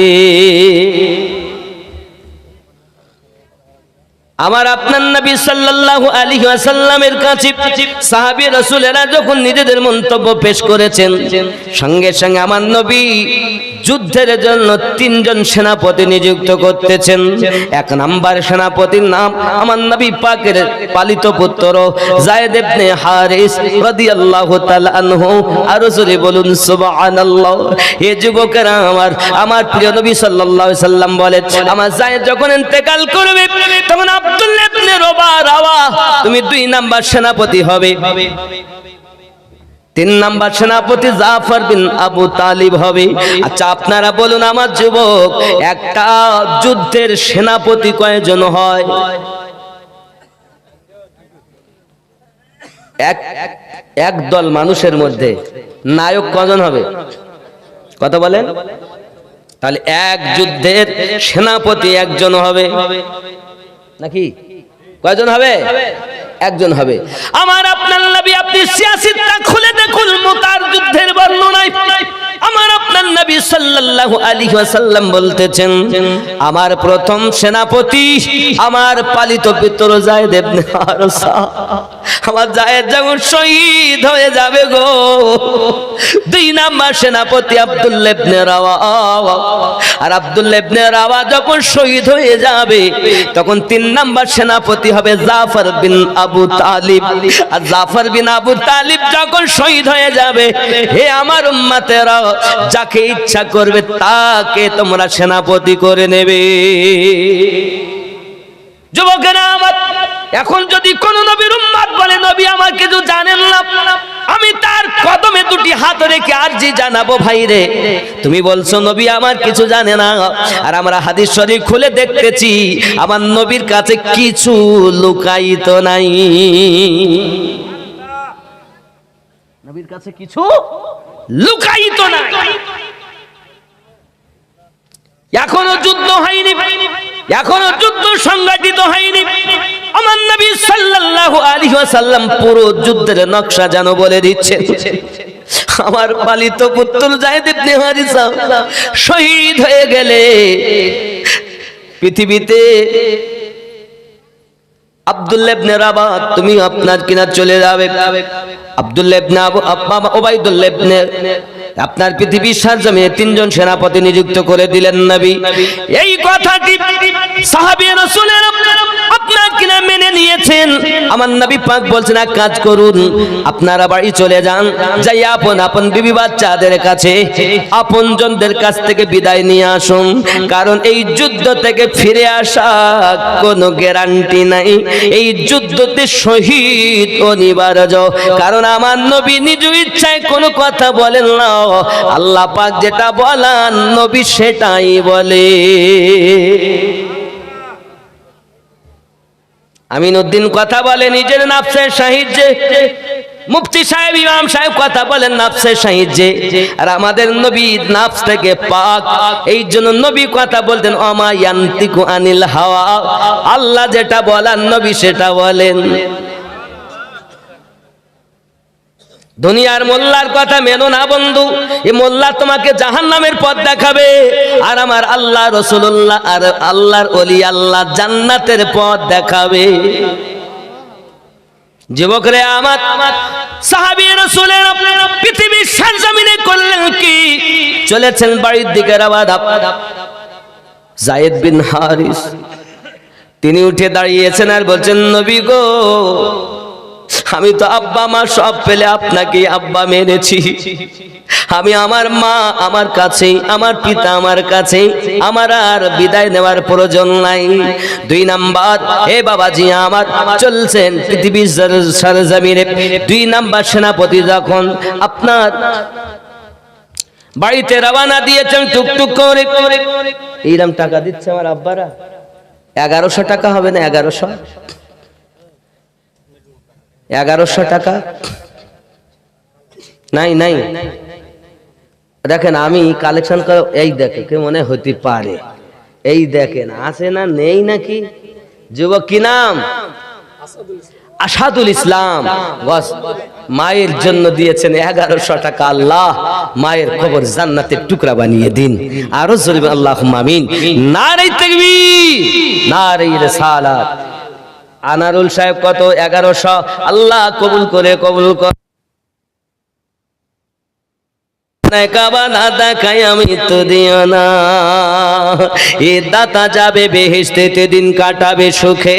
আমার আপনার নবী সাল্লাল্লাহু আলাইহি ওয়াসাল্লামের কাছে সাহাবী রাসূলেরা যখন নিজেদের মন্তব্য পেশ করেছেন, সঙ্গে সঙ্গে আমার নবী যুদ্ধের জন্য 3 জন সেনাপতি নিযুক্ত করতেছেন। 1 নাম্বার সেনাপতির নাম আমার নবী পাকের পালিত পুত্র যায়েদ ইবনে হারিস রাদিয়াল্লাহু তাআলা আনহু। আর জোরে বলুন সুবহানাল্লাহ। হে যুবকেরা আমার প্রিয় নবী সাল্লাল্লাহু আলাইহি সাল্লাম বলেন, আমার যায়েদ যখন ইন্তেকাল করবে তখন আব্দুল্লাহ ইবনে রওয়াহা তুমি 2 নাম্বার সেনাপতি হবে। 3 নাম্বার সেনাপতি জাফর বিন আবু তালিব হবে। আচ্ছা আপনারা বলুন আমার যুবক, একটা যুদ্ধের সেনাপতি কয়জন হয়? এক দল মানুষের মধ্যে নায়ক কজন হবে? কথা বলেন। তাহলে এক যুদ্ধের সেনাপতি একজন হবে নাকি? কয়জন হবে? একজন হবে। আমার আপনার নবী, আপনি সিয়াসিতটা খুলে দেখুন, মুতার যুদ্ধের বর্ণনায় আমার আপনার নবী সাল্লাল্লাহু আলাইহি ওয়াসাল্লাম বলতেছেন, আমার প্রথম সেনাপতি আমার পালিত পুত্র যায়েদ ইবনে হারিসা। আমার যায়েদ যখন শহীদ হয়ে যাবে গো, 2 নাম্বার সেনাপতি আব্দুল্লাহ ইবনে রওয়াহা। আর আব্দুল্লাহ ইবনে রওয়াহা যখন শহীদ হয়ে যাবে তখন 3 নাম্বার সেনাপতি হবে জাফর বিন আবু তালিব। আর জাফর বিন আবু তালিব যখন শহীদ হয়ে যাবে, হে আমার উম্মতেরা, যাকে ইচ্ছা করবে তাকে তোমরা সেনাপতি করে নেবে। যুবকেরা আমার, এখন যদি কোন নবীর উম্মত বলে নবী আমার কিছু জানেন না, আমি তার কদমে দুটি হাত রেখে আরজি জানাবো, ভাই রে তুমি বলছো নবী আমার কিছু জানে না, আর আমরা হাদিস শরীফ খুলে দেখতেছি আমার নবীর কাছে কিছু লুকায়িত নাই। নবীর কাছে কিছু লুকায়িত নাই। এখনো যুদ্ধ হয়নি, এখনো যুদ্ধ সংগঠিত হয়নি, আমার নবী সাল্লাল্লাহু আলাইহি ওয়াসাল্লাম পুরো যুদ্ধের নকশা যেন বলে দিচ্ছেন। আমার পালিত পুত্র যায়েদ ইবনে হারিসা শহীদ হয়ে গেলে পৃথিবীতে আব্দুল্লাহ ইবনে রাবাহ তুমি আপনার কিনার চলে যাবে, আব্দুল্লাহ ইবনে উবাইদুল্লাহ ইবনে আপনার পৃথিবীর সারজমিনে তিনজন সেনাপতি নিযুক্ত করে দিলেন নবী। এই কথাটি সাহাবী রাসূলের আপনার কিনা মেনে নিয়েছেন। আমার নবী পাক বলছেন এক কাজ করুন, আপনারা বাড়ি চলে যান, যাই আপন আপন বিবি বাচ্চাদের কাছে আপনজনদের কাছ থেকে বিদায় নিয়ে আসুন, কারণ এই যুদ্ধ থেকে ফিরে আসা কোনো গ্যারান্টি নাই। এই যুদ্ধতে শহীদ অনিবার্য, কারণ আমার নবী নিজ ইচ্ছায় কোনো কথা বলেন না, আল্লাহ পাক যেটা বলেন নবী সেটাই বলে। আমিনউদ্দিন কথা বলে নিজের নাফসের সাহিত্যে, মুফতি সাহেব ইমাম সাহেব কথা বলেন নাফসের সাহিত্যে, আর আমাদের নবী নাফস থেকে পাক। এই জন্য নবী কথা বলতেন ওমা ইয়ান্তিকু আনিল হাওয়া, আল্লাহ যেটা বলেন নবী সেটা বলেন। দুনিয়ার মোল্লার কথা মেনো না বন্ধু, এই মোল্লা তোমাকে জাহান্নামের পথ দেখাবে, আর আমার আল্লাহ রাসূলুল্লাহ আর আল্লাহর ওলি আল্লাহ জান্নাতের পথ দেখাবে। যুবকরে আমার সাহাবী রাসূলের পৃথিবীর সরজমিনে করলেন কি, চলেছেন বাড়ির দিকে রওনা। যায়েদ বিন হারিস তিনি উঠে দাঁড়িয়েছেন আর বলছেন নবী গো, আমি তো আব্বা মা সব পেলে আপনাকে আব্বা মেনেছি, আমি আমার মা আমার কাছে, আমার পিতা আমার কাছে, আমার আর বিদায় নেওয়ার প্রয়োজন নাই। দুই নাম্বার হে বাবাজি আমার চলছেন পৃথিবীর সরজমিনে, দুই নাম্বার সেনাপতি যখন আপনার বাড়িতে রওনা দিয়েছেন টুকটুক করে, এইরকম টাকা দিচ্ছে আমার আব্বারা, 1100 টাকা হবে না, 1100 টাকা নাই নাই। দেখেন আমি কালেকশন করে এই দেখে কে মনে হতে পারে, এই দেখেন আছে না নেই নাকি। যুবক কি নাম? আসাদুল ইসলাম। মায়ের জন্য দিয়েছেন 1100 টাকা। আল্লাহ মায়ের কবর জান্নাতের টুকরা বানিয়ে দিন। আরো জোরে আল্লাহুম্মা আমিন। নারে তাকবীর, নারে রিসালাত। আনারুল সাহেব কত? 1100। আল্লাহ কবুল করে, কবুল কর। আমি তো দিও না, এ দাতা যাবে বেহেশতেতে দিন কাটাবে সুখে,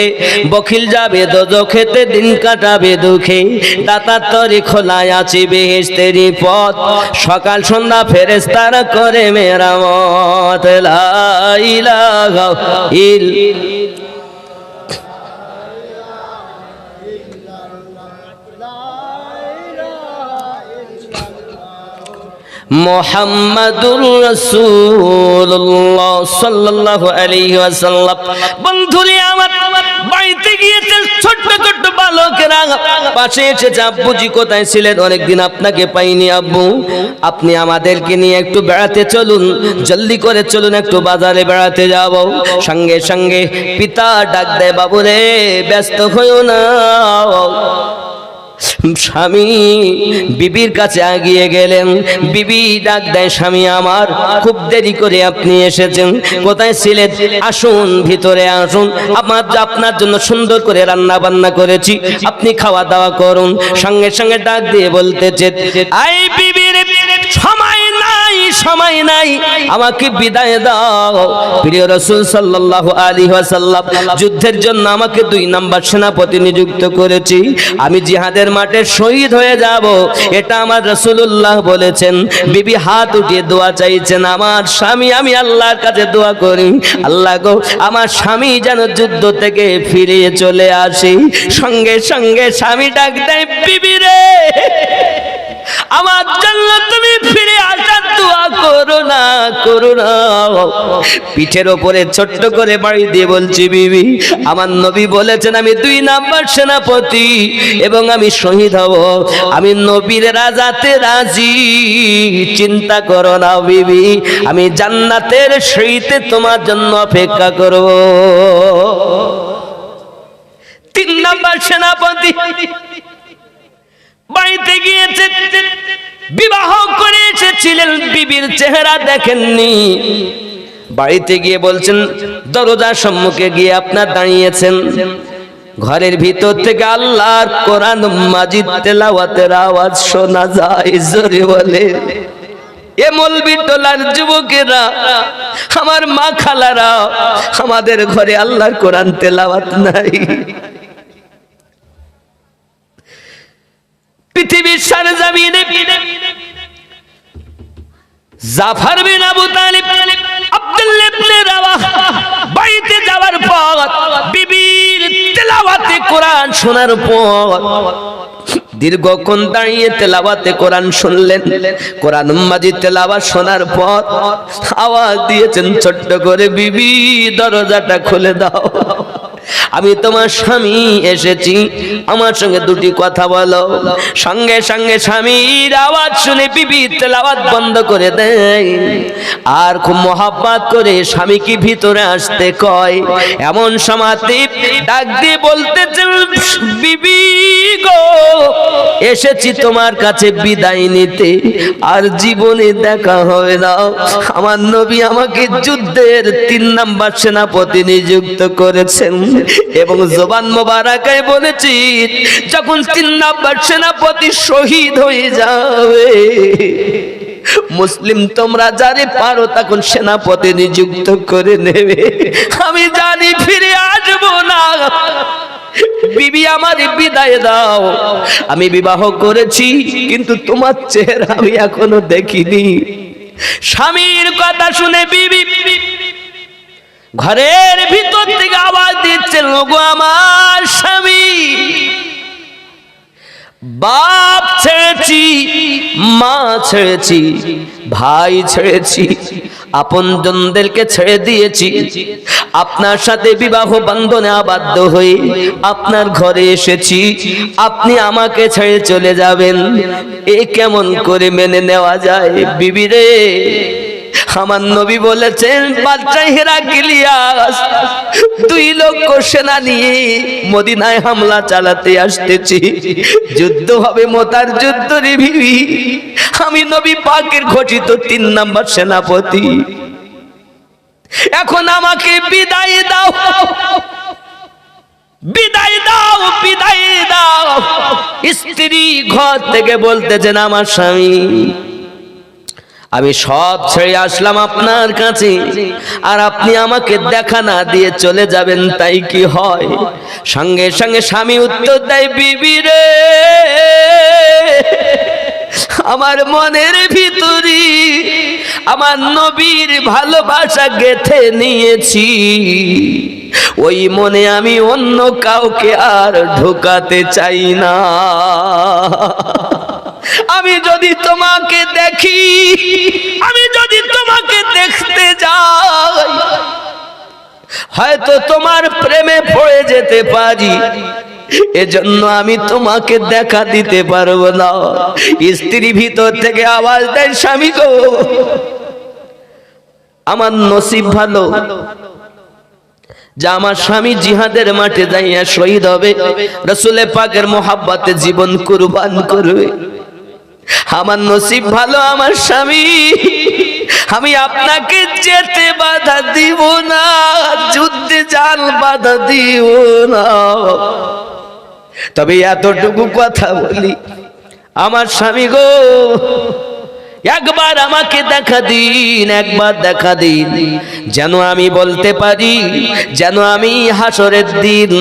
বখিল যাবে দোজখেতে দিন কাটাবে দুঃখে। দাতার তরি খোলায় আছে বেহেশতেরই পথ, সকাল সন্ধ্যা ফেরেশতারা করে মেরামত। লা ইলাহা ইল্লাল্লাহ মুহাম্মাদুর রাসূলুল্লাহ সাল্লাল্লাহু আলাইহি ওয়াসাল্লাম। বন্ধুরে আমার বাড়িতে গিয়েছে ছোট ছোট বালকেরা, পাশে এসেছে আব্বুজি কোথায় ছিলেন, অনেকদিন আপনাকে পাইনি আব্বু, আপনি আমাদেরকে নিয়ে একটু বেড়াতে চলুন, জলদি করে চলুন, একটু বাজারে বেড়াতে যাব। সঙ্গে সঙ্গে পিতা ডাক দেয়, বাবু রে ব্যস্ত হইও না। স্বামী বিবির কাছে এগিয়ে গেলেন, বিবি ডাক দেয়, স্বামী আমার খুব দেরি করে আপনি এসেছেন, কোথায় ছিলেন? আসুন ভিতরে আসুন, আপনার জন্য সুন্দর করে রান্না বান্না করেছি, আপনি খাওয়া দাওয়া করুন। সঙ্গে সঙ্গে ডাক দিয়ে বলতেছে, আই বিবির সময় নাই, সময় পাই নাই, আমাকে বিদায় দাও। প্রিয় রাসূল সাল্লাল্লাহু আলাইহি ওয়াসাল্লাম যুদ্ধের জন্য আমাকে 2 নাম্বার সেনাপতি নিযুক্ত করেছি, আমি জিহাদের মাঠে শহীদ হয়ে যাব, এটা আমার রাসূলুল্লাহ বলেছেন। বিবি হাত উঠিয়ে দোয়া চাইছেন, আমার স্বামী, আমি আল্লাহর কাছে দোয়া করি, আল্লাহ গো আমার স্বামী যেন যুদ্ধ থেকে ফিরে চলে আসে। সঙ্গে সঙ্গে স্বামী ডাক দেয়, বিবি রে, আমার জন্য তুমি ফিরে আসার দোয়া করো না, করো না। পিঠের ওপরে ছোট্ট করে বাড়ি দিয়ে বলছি, বিবি আমার নবী বলেছেন আমি 2 নাম্বার সেনাপতি এবং আমি শহীদ হব, আমি নবীর রাজাতে রাজি, চিন্তা করো না বিবি, আমি জান্নাতের সিঁড়িতে তোমার জন্য অপেক্ষা করব। 3 নাম্বার সেনাপতি বাড়িতে গিয়েছে, বিবাহ করে এসেছিলেন, বিবির চেহারা দেখেননি। বাড়িতে গিয়ে বলছেন, দরজার সম্মুখে গিয়ে আপনার দাঁড়িয়েছেন, ঘরের ভিতর থেকে আল্লাহর কোরআন মাজিদ তেলাওয়াতের আওয়াজ শোনা যায়। জোরে বলে এ মৌলবি টোলার যুবকেরা, আমার মা খালারা, আমাদের ঘরে আল্লাহর কোরআন তেলাওয়াত নাই। পৃথিবীর সরজমিনে জাফর বিন আবু তালিব, আব্দুল্লাহ ইবনে রাওয়াহা বাড়িতে যাওয়ার পর বিবির তেলাওয়াতে কোরআন শোনার পর দীর্ঘক্ষণ দাঁড়িয়ে তেলাওয়াতে কোরআন শুনলেন। কোরআন মাজিদ তেলাওয়াত শোনার পর আওয়াজ দিয়েছেন ছোট্ট করে, বিবি দরজাটা খুলে দাও, আমি তোমার স্বামী এসেছি, আমার সঙ্গে 2টি কথা বলো। সঙ্গে সঙ্গে স্বামীর আওয়াজ শুনে বিবি তেলাওয়াত বন্ধ করে দেয় আর খুব মহব্বত করে স্বামীকে ভিতরে আসতে কয়। এমন সময়তে ডাক দিয়ে বলতেছেন, বিবি গো, এসেছি তোমার কাছে বিদায় নিতে, আর জীবনে দেখা হবে না। আমার নবী আমাকে যুদ্ধের 3 নাম্বার সেনাপতি নিযুক্ত করেছেন এবং জবান মোবারকায় বলেছি, যখন 3 নাম্বার সেনাপতি শহীদ হয়ে যাবে, মুসলিম তোমরা যারে পারো তখন সেনাপতি নিযুক্ত করে নেবে, আমি জানি ফিরে আসবো না। বিবি আমার বিদায় দাও, আমি বিবাহ করেছি কিন্তু তোমার চেহারা আমি এখনো দেখিনি। স্বামীর কথা শুনে বিবি ঘরের ভিতর থেকে আওয়াজ দিচ্ছে, ওগো আমার স্বামী, বাপ ছেড়েছি, মা ছেড়েছি, ভাই ছেড়েছি, আপনজনদেরকে ছেড়ে দিয়েছি, আপনার সাথে বিবাহ বন্ধনে আবদ্ধ হয়ে আপনার ঘরে এসেছি, আপনি আমাকে ছেড়ে চলে যাবেন, এ কেমন করে মেনে নেওয়া যায়? বিবি রে, আমার নবী বলেছেন, বাদশা হেরাক্লিয়াস 2 লক্ষ সেনা নিয়ে মদিনায় হামলা চালাতে আসতেছি, যুদ্ধ হবে, মোতার যুদ্ধ রে বিবি, আমি নবী পাকের ঘোষিত 3 নাম্বার সেনাপতি, এখন আমাকে বিদায় দাও, বিদায় দাও, বিদায় দাও। স্ত্রী ঘর থেকে বলতেছেন, আমার স্বামী, আমি সব ছেড়ে আসলাম আপনার কাছে, আর আপনি আমাকে দেখা না দিয়ে চলে যাবেন, তাই কি হয়? সঙ্গে সঙ্গে স্বামী উত্তর দেয়, বিবি রে, আমার মনের ভিতরে আমার নবীর ভালোবাসা গেঁথে নিয়েছি, ওই মনে আমি অন্য কাউকে আর ঢোকাতে চাই না। আমি যদি তোমাকে দেখি, আমি যদি তোমাকে দেখতে যাই, হয়তো তোমার প্রেমে পড়ে যেতে পারি, এজন্য আমি তোমাকে দেখা দিতে পারবো না। স্ত্রী ভিতর থেকে আওয়াজ দেয়, স্বামী গো, আমার নসিব ভালো যে আমার স্বামী জিহাদের মাঠে যাইয়া শহীদ হবে, রাসূল পাকের মোহাব্বতে জীবন কুরবান করবে। আমার নসিব ভালো, আমার স্বামী, আমি আপনাকে যেতে বাধা দিব না, যুদ্ধে যান বাধা দিব না। তবে এতটুকু কথা বলি, আমার স্বামী গো, একবার আমাকে দেখা দিন, একবার দেখা দিন, যেন আমি বলতে পারি, যেন আমি হাসরের দিন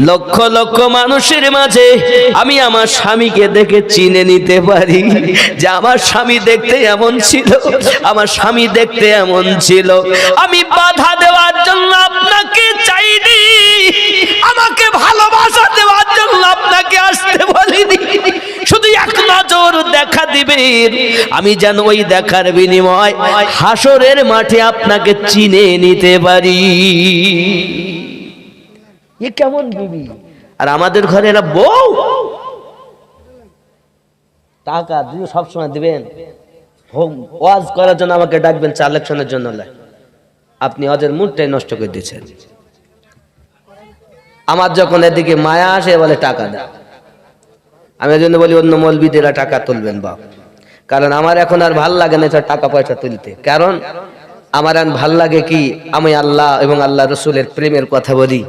লক্ষ লক্ষ মানুষের মাঝে আমি আমার স্বামীকে দেখে চিনে নিতে পারি যে আমার স্বামী দেখতে এমন ছিল, আমার স্বামী দেখতে এমন ছিল। আমি বাধা দেওয়ার জন্য আপনাকে চাইনি, আমাকে ভালোবাসা দেওয়ার জন্য আপনাকে আসতে বলিনি, শুধু এক নজর দেখা দিবেন, আমি যেন ওই দেখার বিনিময় হাসরের মাঠে আপনাকে চিনে নিতে পারি। এ কেমন বিবি? আর আমাদের ঘরে এরা বউ, টাকা দিয়ে সবসময় দিবেন, ওয়াজ করার জন্য আমাকে ডাকবেন, 4 ইলেকশনের জন্য নয়, আপনি ওদের মুডটাই নষ্ট করে দিচ্ছেন। আমার যখন এদিকে মায়া আসে বলে টাকা দাও, আমি এই জন্য বলি অন্য মৌলবীদেরা টাকা তুলবেন বাপ, কারণ আমার এখন আর ভাল লাগে না টাকা পয়সা তুলতে। কারণ আমার আর ভাল লাগে কি, আমি আল্লাহ এবং আল্লাহ রসুলের প্রেমের কথা বলি,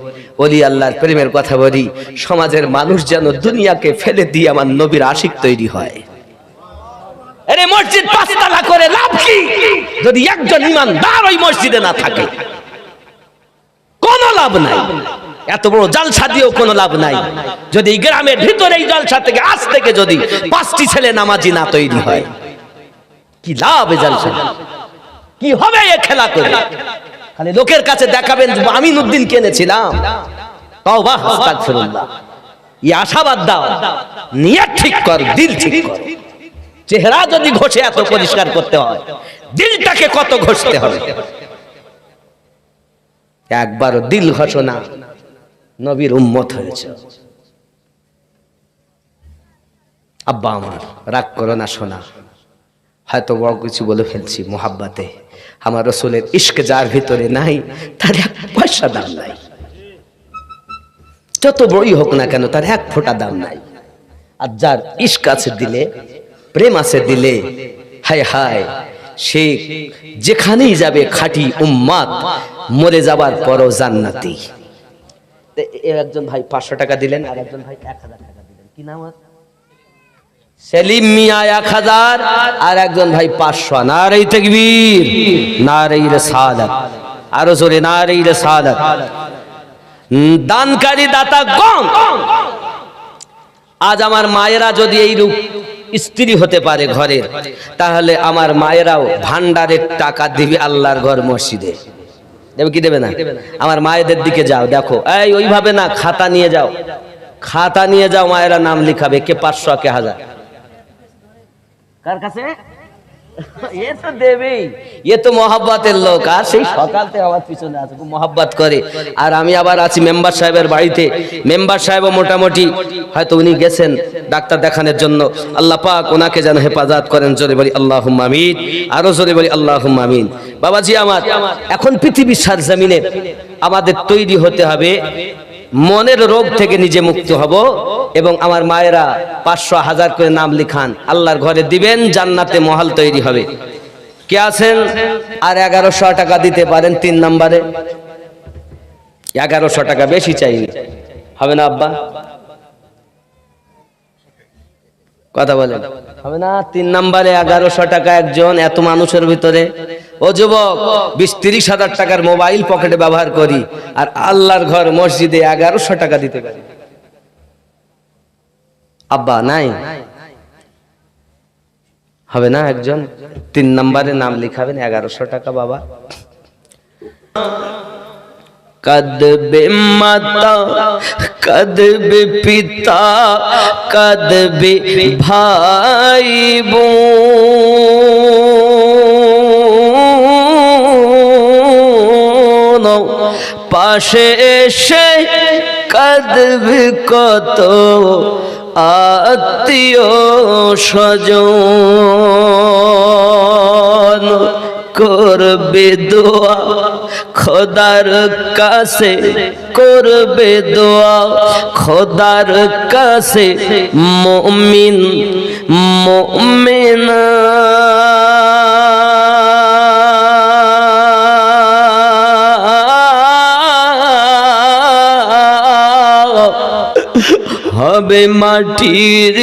ওলি আল্লাহর প্রেমের কথা বলি, সমাজের মানুষ যেন দুনিয়াকে ফেলে দিয়ে আমার নবীর আশিক তৈরি হয়। আরে মসজিদ 5 তলা করে লাভ কি যদি একজন ইমানদার ওই মসজিদে না থাকে? কোনো লাভ নাই। এত বড় জলসা দিয়েও কোনো লাভ নাই যদি এই গ্রামের ভিতরে এই জলসা থেকে আজ থেকে যদি 5টি ছেলে নামাজি না তৈরি হয়। কি লাভ এই জলসা? কি হবে এই খেলা করে? খালি লোকের কাছে দেখাবেন যে আমিনউদ্দিন কিনেছিলাম। তাওবা আস্তাগফিরুল্লাহ। এই আশাবাদ দাও, নিয়ত ঠিক কর, দিল ঠিক কর। চেহারা যদি ঘষে এত পরিষ্কার করতে হয়, দিলটাকে কত ঘষতে হবে? একবার দিল ঘষনা নবীর উম্মত হয়েছে। আব্বা আমার রাগ করো না সোনা, হয়তো বড় কিছু বলে ফেলছি মোহাব্বতে। আমার রসুলের ইশক যার ভিতরে নাই তার 1 পয়সা দাম নাই, যত বড়ই হোক না কেন তার 1 ফোঁটা দাম নাই। আর যার ইশক আছে দিলে, প্রেম আছে দিলে, হায় হায়, সে যেখানেই যাবে খাঁটি উম্মত, মরে যাবার পরও জান্নাতি। একজন ভাই 500 টাকা দিলেন, আর একজন ভাই 1000 টাকা দিলেন। কি নাম? সেলিম মিয়া 1000, আর একজন ভাই 500। নারে তাকবীর, নারে রিসালাত, আরো জোরে নারে রিসালাত। দানকারী দাতা কম। আজ আমার মায়েরা যদি এই রূপ স্ত্রী হতে পারে ঘরের, তাহলে আমার মায়েরাও ভান্ডারের টাকা দিবে আল্লাহর ঘর মসজিদে। দেবে কি দেবে না? আমার মায়েদের দিকে যাও, দেখো, এই ওইভাবে না, খাতা নিয়ে যাও, খাতা নিয়ে যাও, মায়েরা নাম লিখাবে, কে 500 কে 1000। কার কাছে? এ তো দেবেই, এ তো মহব্বতের লোক। আর সেই সকাল থেকে আমার পিছনে আছে, খুব মহব্বত করে। আর আমি আবার আছি মেম্বার সাহেবের বাড়িতে। মেম্বার সাহেবও মোটামুটি হয়তো উনি গেছেন ডাক্তার দেখানোর জন্য। আল্লাহ পাক ওনাকে যেন হেফাজত করেন। জোরে বলি আল্লাহুম্মা আমিন, আরো জোরে বলি আল্লাহুম্মা আমিন। বাবাজি আমার, এখন পৃথিবীর সরজমিনে আমাদের তৈরি হতে হবে, মনের রোগ থেকে নিজে মুক্ত হব। এবং আমার মায়েরা 500 1000 করে নাম লিখান, আল্লাহর ঘরে দিবেন, জান্নাতে মহল তৈরি হবে। কে আছেন আর 1100 টাকা দিতে পারেন 3 নম্বরে? 1100 টাকা বেশি চাইনি, হবে না আব্বা? কথা বলেন, হবে না? 3 নম্বরে 1100 টাকা একজন, এত মানুষের ভিতরে। ও যুবক, 20-30 হাজার টাকার মোবাইল পকেটে ব্যবহার করি, আর আল্লাহর ঘর মসজিদে 1100 টাকা দিতে পারি। আব্বা নাই, হবে না? একজন 3 নম্বরে নাম লিখাবেন, 1100 টাকা। বাবা, কদবে মাতা, কদবে পিতা, কদবে ভাই বোন, পাশে এসে কদবে কত আত্মীয় স্বজন, করবে দোয়া খোদার কাছে, করবে দোয়া খোদার কাছে মুমিন মুমিনা। হবে মাটির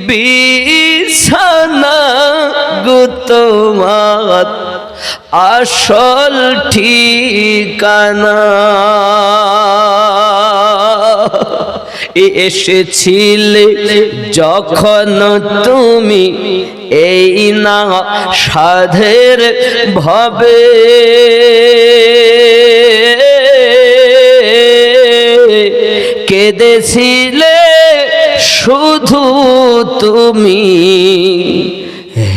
বিছানা গো তোমার আসল ঠিকানা, এসেছিলে যখন তুমি এই না সাধের ভবে, কেঁদেছিলে শুধু তুমি,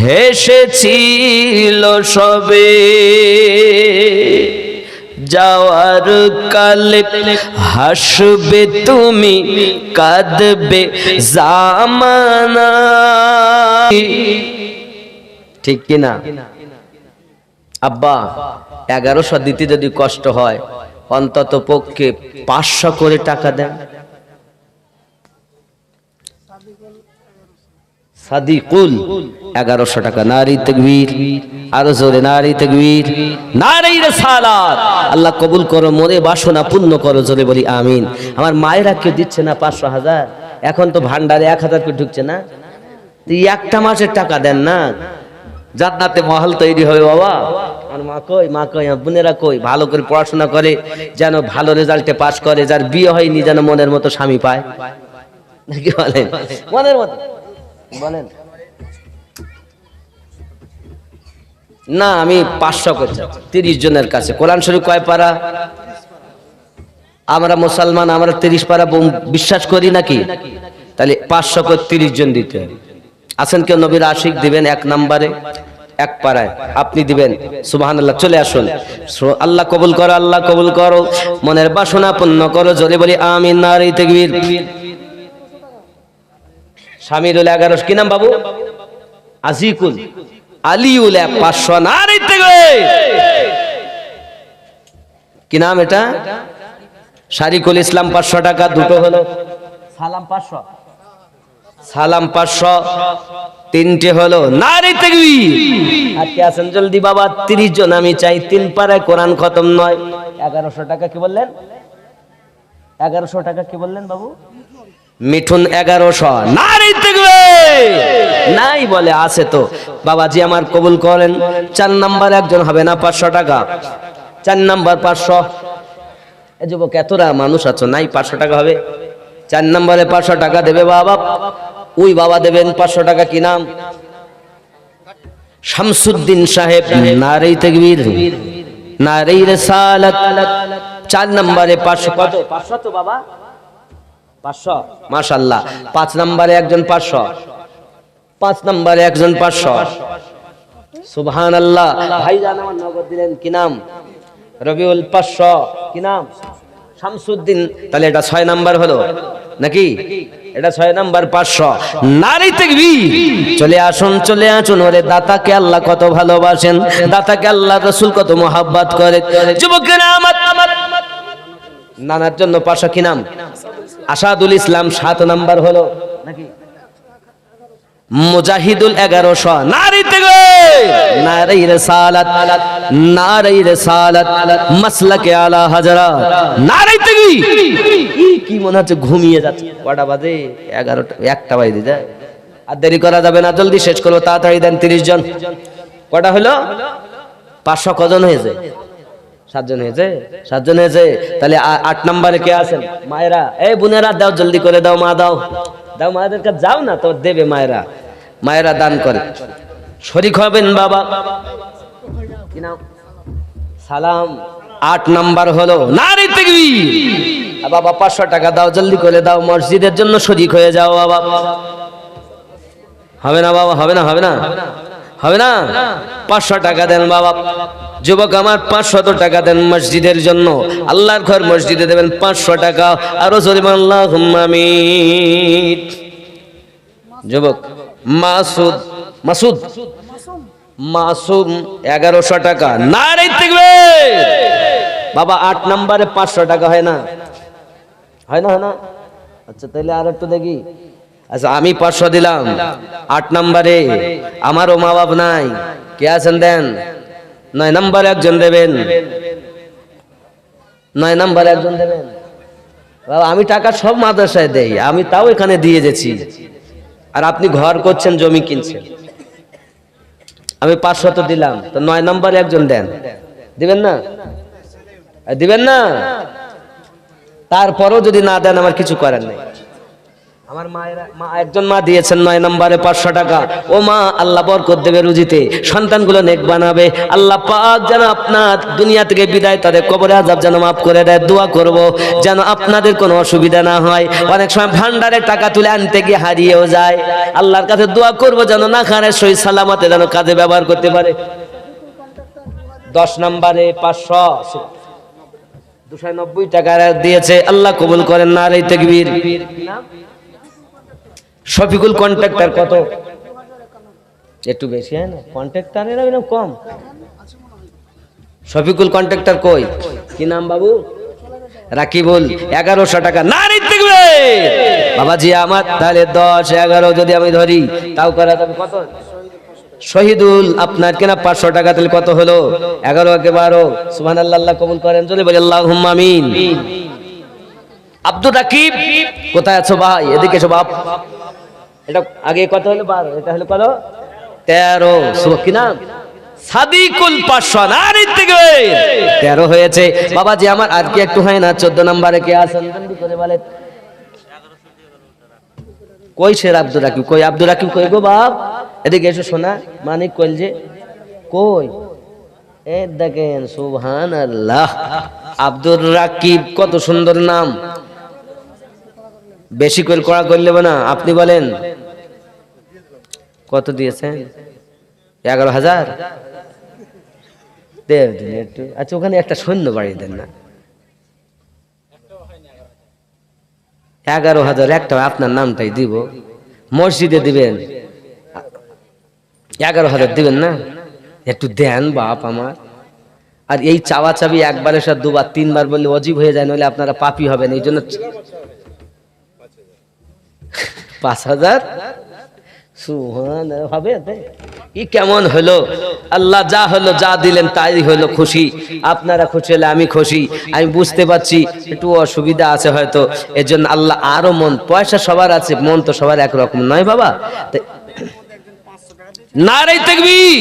হেসেছিল সবে। যাওয়ার কালে হাসবে তুমি, কাঁদবে জামানা, ঠিক কিনা? আব্বা 1100 দিতে যদি কষ্ট হয়, অন্তত পক্ষে 500 করে টাকা দেন। সাদিকুল 1100 টাকা। নারী তাকবীর, আরো জোরে নারী তাকবীর, নারী রিসালাত। আল্লাহ কবুল করো, মনে বাসনা পূর্ণ করো, জোরে বলি আমিন। আমার মায়েরা কেউ দিচ্ছে না 500,000, এখন তো ভান্ডারে 1000 করে ঢুকছে না, একটা মাসের টাকা দেন না, জান্নাতে মহল তৈরি হবে বাবা। আর মা কই, মা কই, বোনেরা কই, ভালো করে পড়াশোনা করে যেন ভালো রেজাল্টে পাস করে, যার বিয়ে হয়নি যেন মনের মতো স্বামী পায়, নাকি বলেন? মনের মতো বলেন না। আমি 500 করছি 30 জনের কাছে। কোরআন শরীফ কয় পারা? আমরা মুসলমান, আমরা 30 পারা বিশ্বাস করি নাকি? তাহলে 500 করে 30 জন দিতে হবে। আছেন কেউ নবীর আশিক? দিবেন 1 নম্বরে 1 পারায় আপনি দিবেন। সুবহানাল্লাহ, চলে আসুন। আল্লাহ কবুল করো, আল্লাহ কবুল করো, মনের বাসনা পূর্ণ করো, জোরে বলি আমিন। নারী তাকবীর। শামিরুল 1100, কি নাম বাবু? আজিকুল, আলিউল 500, নারী তাকবীর। কি নাম এটা? শারিকুল ইসলাম 500 টাকা, দুটো হলো। সালাম 500, সালাম 500, তিনটে হলো। নারী তাকবীর। আর কে আছেন জলদি বাবা? 30 জন আমি চাই। 3 পারায় কোরআন খতম নয়। 1100 টাকা কি বললেন? 1100 টাকা কি বললেন বাবু? মিঠুন 1100। নারী তাকবীর। নাই বলে, আছে তো বাবাজি, আমার কবুল করেন। 4 নাম্বার একজন হবে না? 500 টাকা। 4 নাম্বার 500। এই যুবক এতরা মানুষ আছো, নাই 500 টাকা হবে? 4 নম্বরে 500 টাকা দেবে বাবা। ওই বাবা দেবেন 500 টাকা। কি নাম? শামসুদ্দিন সাহেব। নারী তাকবীর, নারী রিসালাত। 4 নম্বরে 500। কত? 500 তো বাবা, 500। মাশাআল্লাহ। 5 নম্বরে একজন 500, 5 নম্বরে একজন 500। সুবহানাল্লাহ। ভাইজান আমার নগদ দিলেন। কি নাম? রবিউল 500। কি নাম? শামসুদ্দিন। তাহলে এটা 6 নাম্বার হলো নাকি? এটা 6 নাম্বার 500। নারী তাকবীর। চলে আসুন, চলে আসুন। ওরে দাতাকে আল্লাহ কত ভালোবাসেন, দাতাকে আল্লাহ রাসূল কত মোহাব্বত করে। যুবকেরা আমার, নানার জন্য 500। কি নাম? আসাদুল ইসলাম 7 নাম্বার হলো নাকি? মুজাহিদুল 1100। নারী তাকবীর, নারী রিসালাত, নারী রিসালাত, মাসলাকে আলা হযরত। নারী তাকবীর। কি মনে হচ্ছে ঘুমিয়ে যাচ্ছে? কটা বাজে? 11টা, 1টা বাজে যায়। আর দেরি করা যাবে না, জলদি শেষ করো, তাড়াতাড়ি দেন। 30 জন। কটা হলো? 500 কজন হয়েছে? 7 জন হয়েছে। 7 জন হয়েছে। তাহলে 8 নম্বরে কে আছেন? মায়েরা। এই বোনেরা দাও, জলদি করে দাও, মা দাও, দাও, মায়েদের কাছে যাও না তো, দেবে মায়েরা। মায়েরা দান করে। শরীক হবেন বাবা। কি নাম? সালাম 8 নাম্বার হলো। নারী তাকবীর। বাবা 500 টাকা দাও, জলদি করে দাও, মসজিদের জন্য শরীক হয়ে যাও বাবা। হবে না বাবা? হবে না? হবে না? হবে না? 500 টাকা দেন বাবা। যুবক আমার 500 টাকা দেন মসজিদের জন্য। আল্লাহর ঘর মসজিদে দেবেন 500 টাকা। আরো জোরে আল্লাহুম্মা আমিন। যুবক মাসুদ, মাসুদ, মাসুম 1100 টাকা। নারী তাকবীর। বাবা 8 নম্বরে 500 টাকা হয় না? হয় না? হয় না? আচ্ছা তাহলে আর একটু দেখি। আচ্ছা আমি 500 দিলাম 8 নম্বরে। আমারও মা বাপ নাই, কে আছেন দেন। 9 নম্বরে একজন দেবেন। 9 নম্বরে একজন দেবেন। বাবা আমি টাকা সব মাদ্রাসায় দেই, আমি তাও এখানে দিয়ে গেছি। আর আপনি ঘর করছেন, জমি কিনছেন। আমি 500 তো দিলাম, তো 9 নম্বরে একজন দেন, দিবেন না? দিবেন না? তারপরেও যদি না দেন আমার কিছু করার নেই। আমার একজন মা দিয়েছেন 9 নম্বরে 500 টাকা। ও মা, আল্লাহ বরকত দেবে রুজিতে, সন্তানগুলো নেক বানাবে, আল্লাহ পাক যেন আপনার দুনিয়া থেকে বিদায়, তাদের কবরে আযাব যেন মাফ করে দেয়। দোয়া করব যেন আপনাদের কোনো অসুবিধা না হয়। অনেক সময় ভান্ডারে টাকা তুলে আনতে গিয়ে হারিয়েও যায়। আল্লাহর কাছে দোয়া করব যেন না খানে সই সালামতে যেন কাজে ব্যবহার করতে পারে। 10 নম্বরে 500 290 টাকা দিয়েছে, আল্লাহ কবুল করেন। নারে তাকবীর। শফিকুল কন্ট্রাক্টর কত? একটু বেশি হয় না? কন্ট্রাক্টরের এরকম কম? শফিকুল কন্ট্রাক্টর কই? কি নাম বাবু? রাকিবুল। 1100 টাকা। নারে তাকবীর। বাবাজি আমার, তাহলে 10 11 যদি আমি ধরি, তাও করা যাবে কত? শহীদুল আপনার কেনা 500 টাকা, তাহলে কত হলো? 11 কে 12। সুবহানাল্লাহ, আল্লাহ কবুল করেন। যদি বলি আল্লাহুম্মা আমিন। আব্দুর রাকিব কোথায় আছো ভাই? এদিকে এসো বাপ। এটা আগে কত হলো? 12। এটা হলো কত? 13। সুবহান কি নাম? সাদিকুল 500। নারে তাকবীর। 13 হয়েছে। বাবাজি আমার আর কি একটু হয় না? 14 নম্বরে কে আছেন জলদি করে বলেন। কই সে আব্দুর রাকিব? কই আব্দুর রাকিব? কই গো বাপ? এদিকে এসো শোনা। মানিক কইল যে কই? এই দেখেন, সুবহানাল্লাহ, আব্দুর রাকিব কত সুন্দর নাম। বেশি করে করা করলে না। আপনি বলেন কত দিয়েছেন? 11,000 দেন একটু। আচ্ছা, ওখানে একটা সৈন্য বাড়িয়ে দেন না। 11,000 একটা আপনার নামটাই দিব, মসজিদে দিবেন। 11,000 দিবেন না? একটু দেন বাপ আমার। আর এই চাওয়া চাবি একবারের সাথে 2 বার 3 বার বললে অজীব হয়ে যায়, নইলে আপনারা পাপী হবেন। এই জন্য 5,000 সুবহান হবে। ই কেমন হলো? আল্লাহ যা হলো, যা দিলেন তাই হলো। খুশি, আপনারা খুশি হলে আমি খুশি। আমি বুঝতে পারছি একটু অসুবিধা আছে হয়তো, এজন্য আল্লাহ আরো মন, পয়সা সবার আছে, মন তো সবার একরকম নয় বাবা। নারে তাকবীর।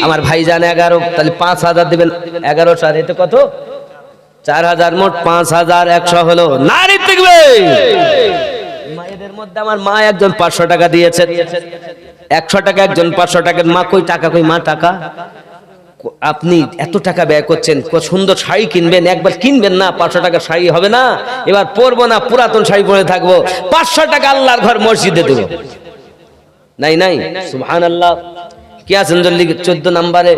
আমার ভাইজান 11, তাহলে 5,000 দিবেন। 11 4 এতে কত? 4,000, মোট 5,100 হলো। নারে তাকবীর। মায়েদের মধ্যে আমার মা একজন 500 টাকা দিয়েছে। 100 টাকা একজন, 500 টাকা। মা কই টাকা? কই মা টাকা? আপনি এত টাকা ব্যয় করছেন, কত সুন্দর শাড়ি কিনবেন, একবার কিনবেন না? 500 টাকা শাড়ি হবে না? এবার পরবো না, পুরাতন শাড়ি পরে থাকবো। 500 টাকা আল্লাহর ঘর মসজিদে দেব। নাই নাই, সুবহানাল্লাহ। কি আছেন জলদি? 14 নম্বরে।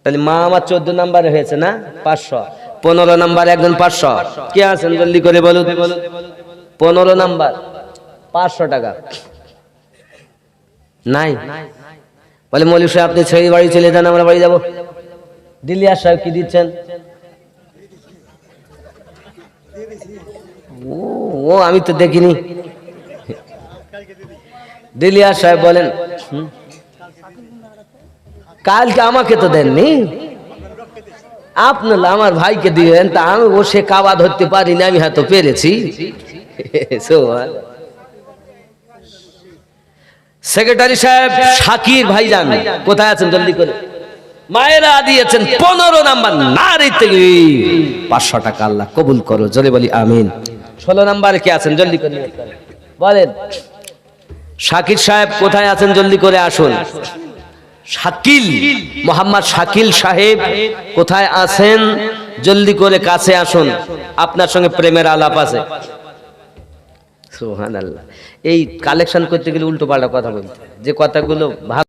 তাহলে মা আমার 14 নম্বরে হয়েছে না? 500। 15 নম্বরে একজন 500। কি আছেন জলদি করে বলুন? 15 নাম্বার 500 টাকা নাই। বলে মৌলভী সাহেব আপনি ছেড়ে বাড়ি চলে যান, আমরা বাড়ি যাবো। দিলিয়ার সাহেব কি দিচ্ছেন? ও আমি তো দেখিনি। দিলিয়ার সাহেব বলেন কালকে আমাকে তো দেননি, আপনার আমার ভাইকে দিবেন। তা আমি বসে কাবা ধরতে পারিনি, আমি হয়তো পেরেছি। সেক্রেটারি সাহেব শাকির ভাইজান কোথায় আছেন? জলদি করে। মায়েরা দিয়েছেন 15 নাম্বার। নারে তাকবীর। 500 টাকা আল্লাহ কবুল করো, জোরে বলি আমিন। 16 নাম্বারে কে আছেন? জলদি করে বলেন। শাকির সাহেব কোথায় আছেন? জলদি করে আসুন। শাকিল, মোহাম্মদ শাকিল সাহেব কোথায় আছেন? জলদি করে কাছে আসুন, আপনার সঙ্গে প্রেমের আলাপ আছে। সুবহানাল্লাহ। এই কালেকশন করতে গেলে উল্টো পাল্টা কথা বলতে, যে কথাগুলো ভালো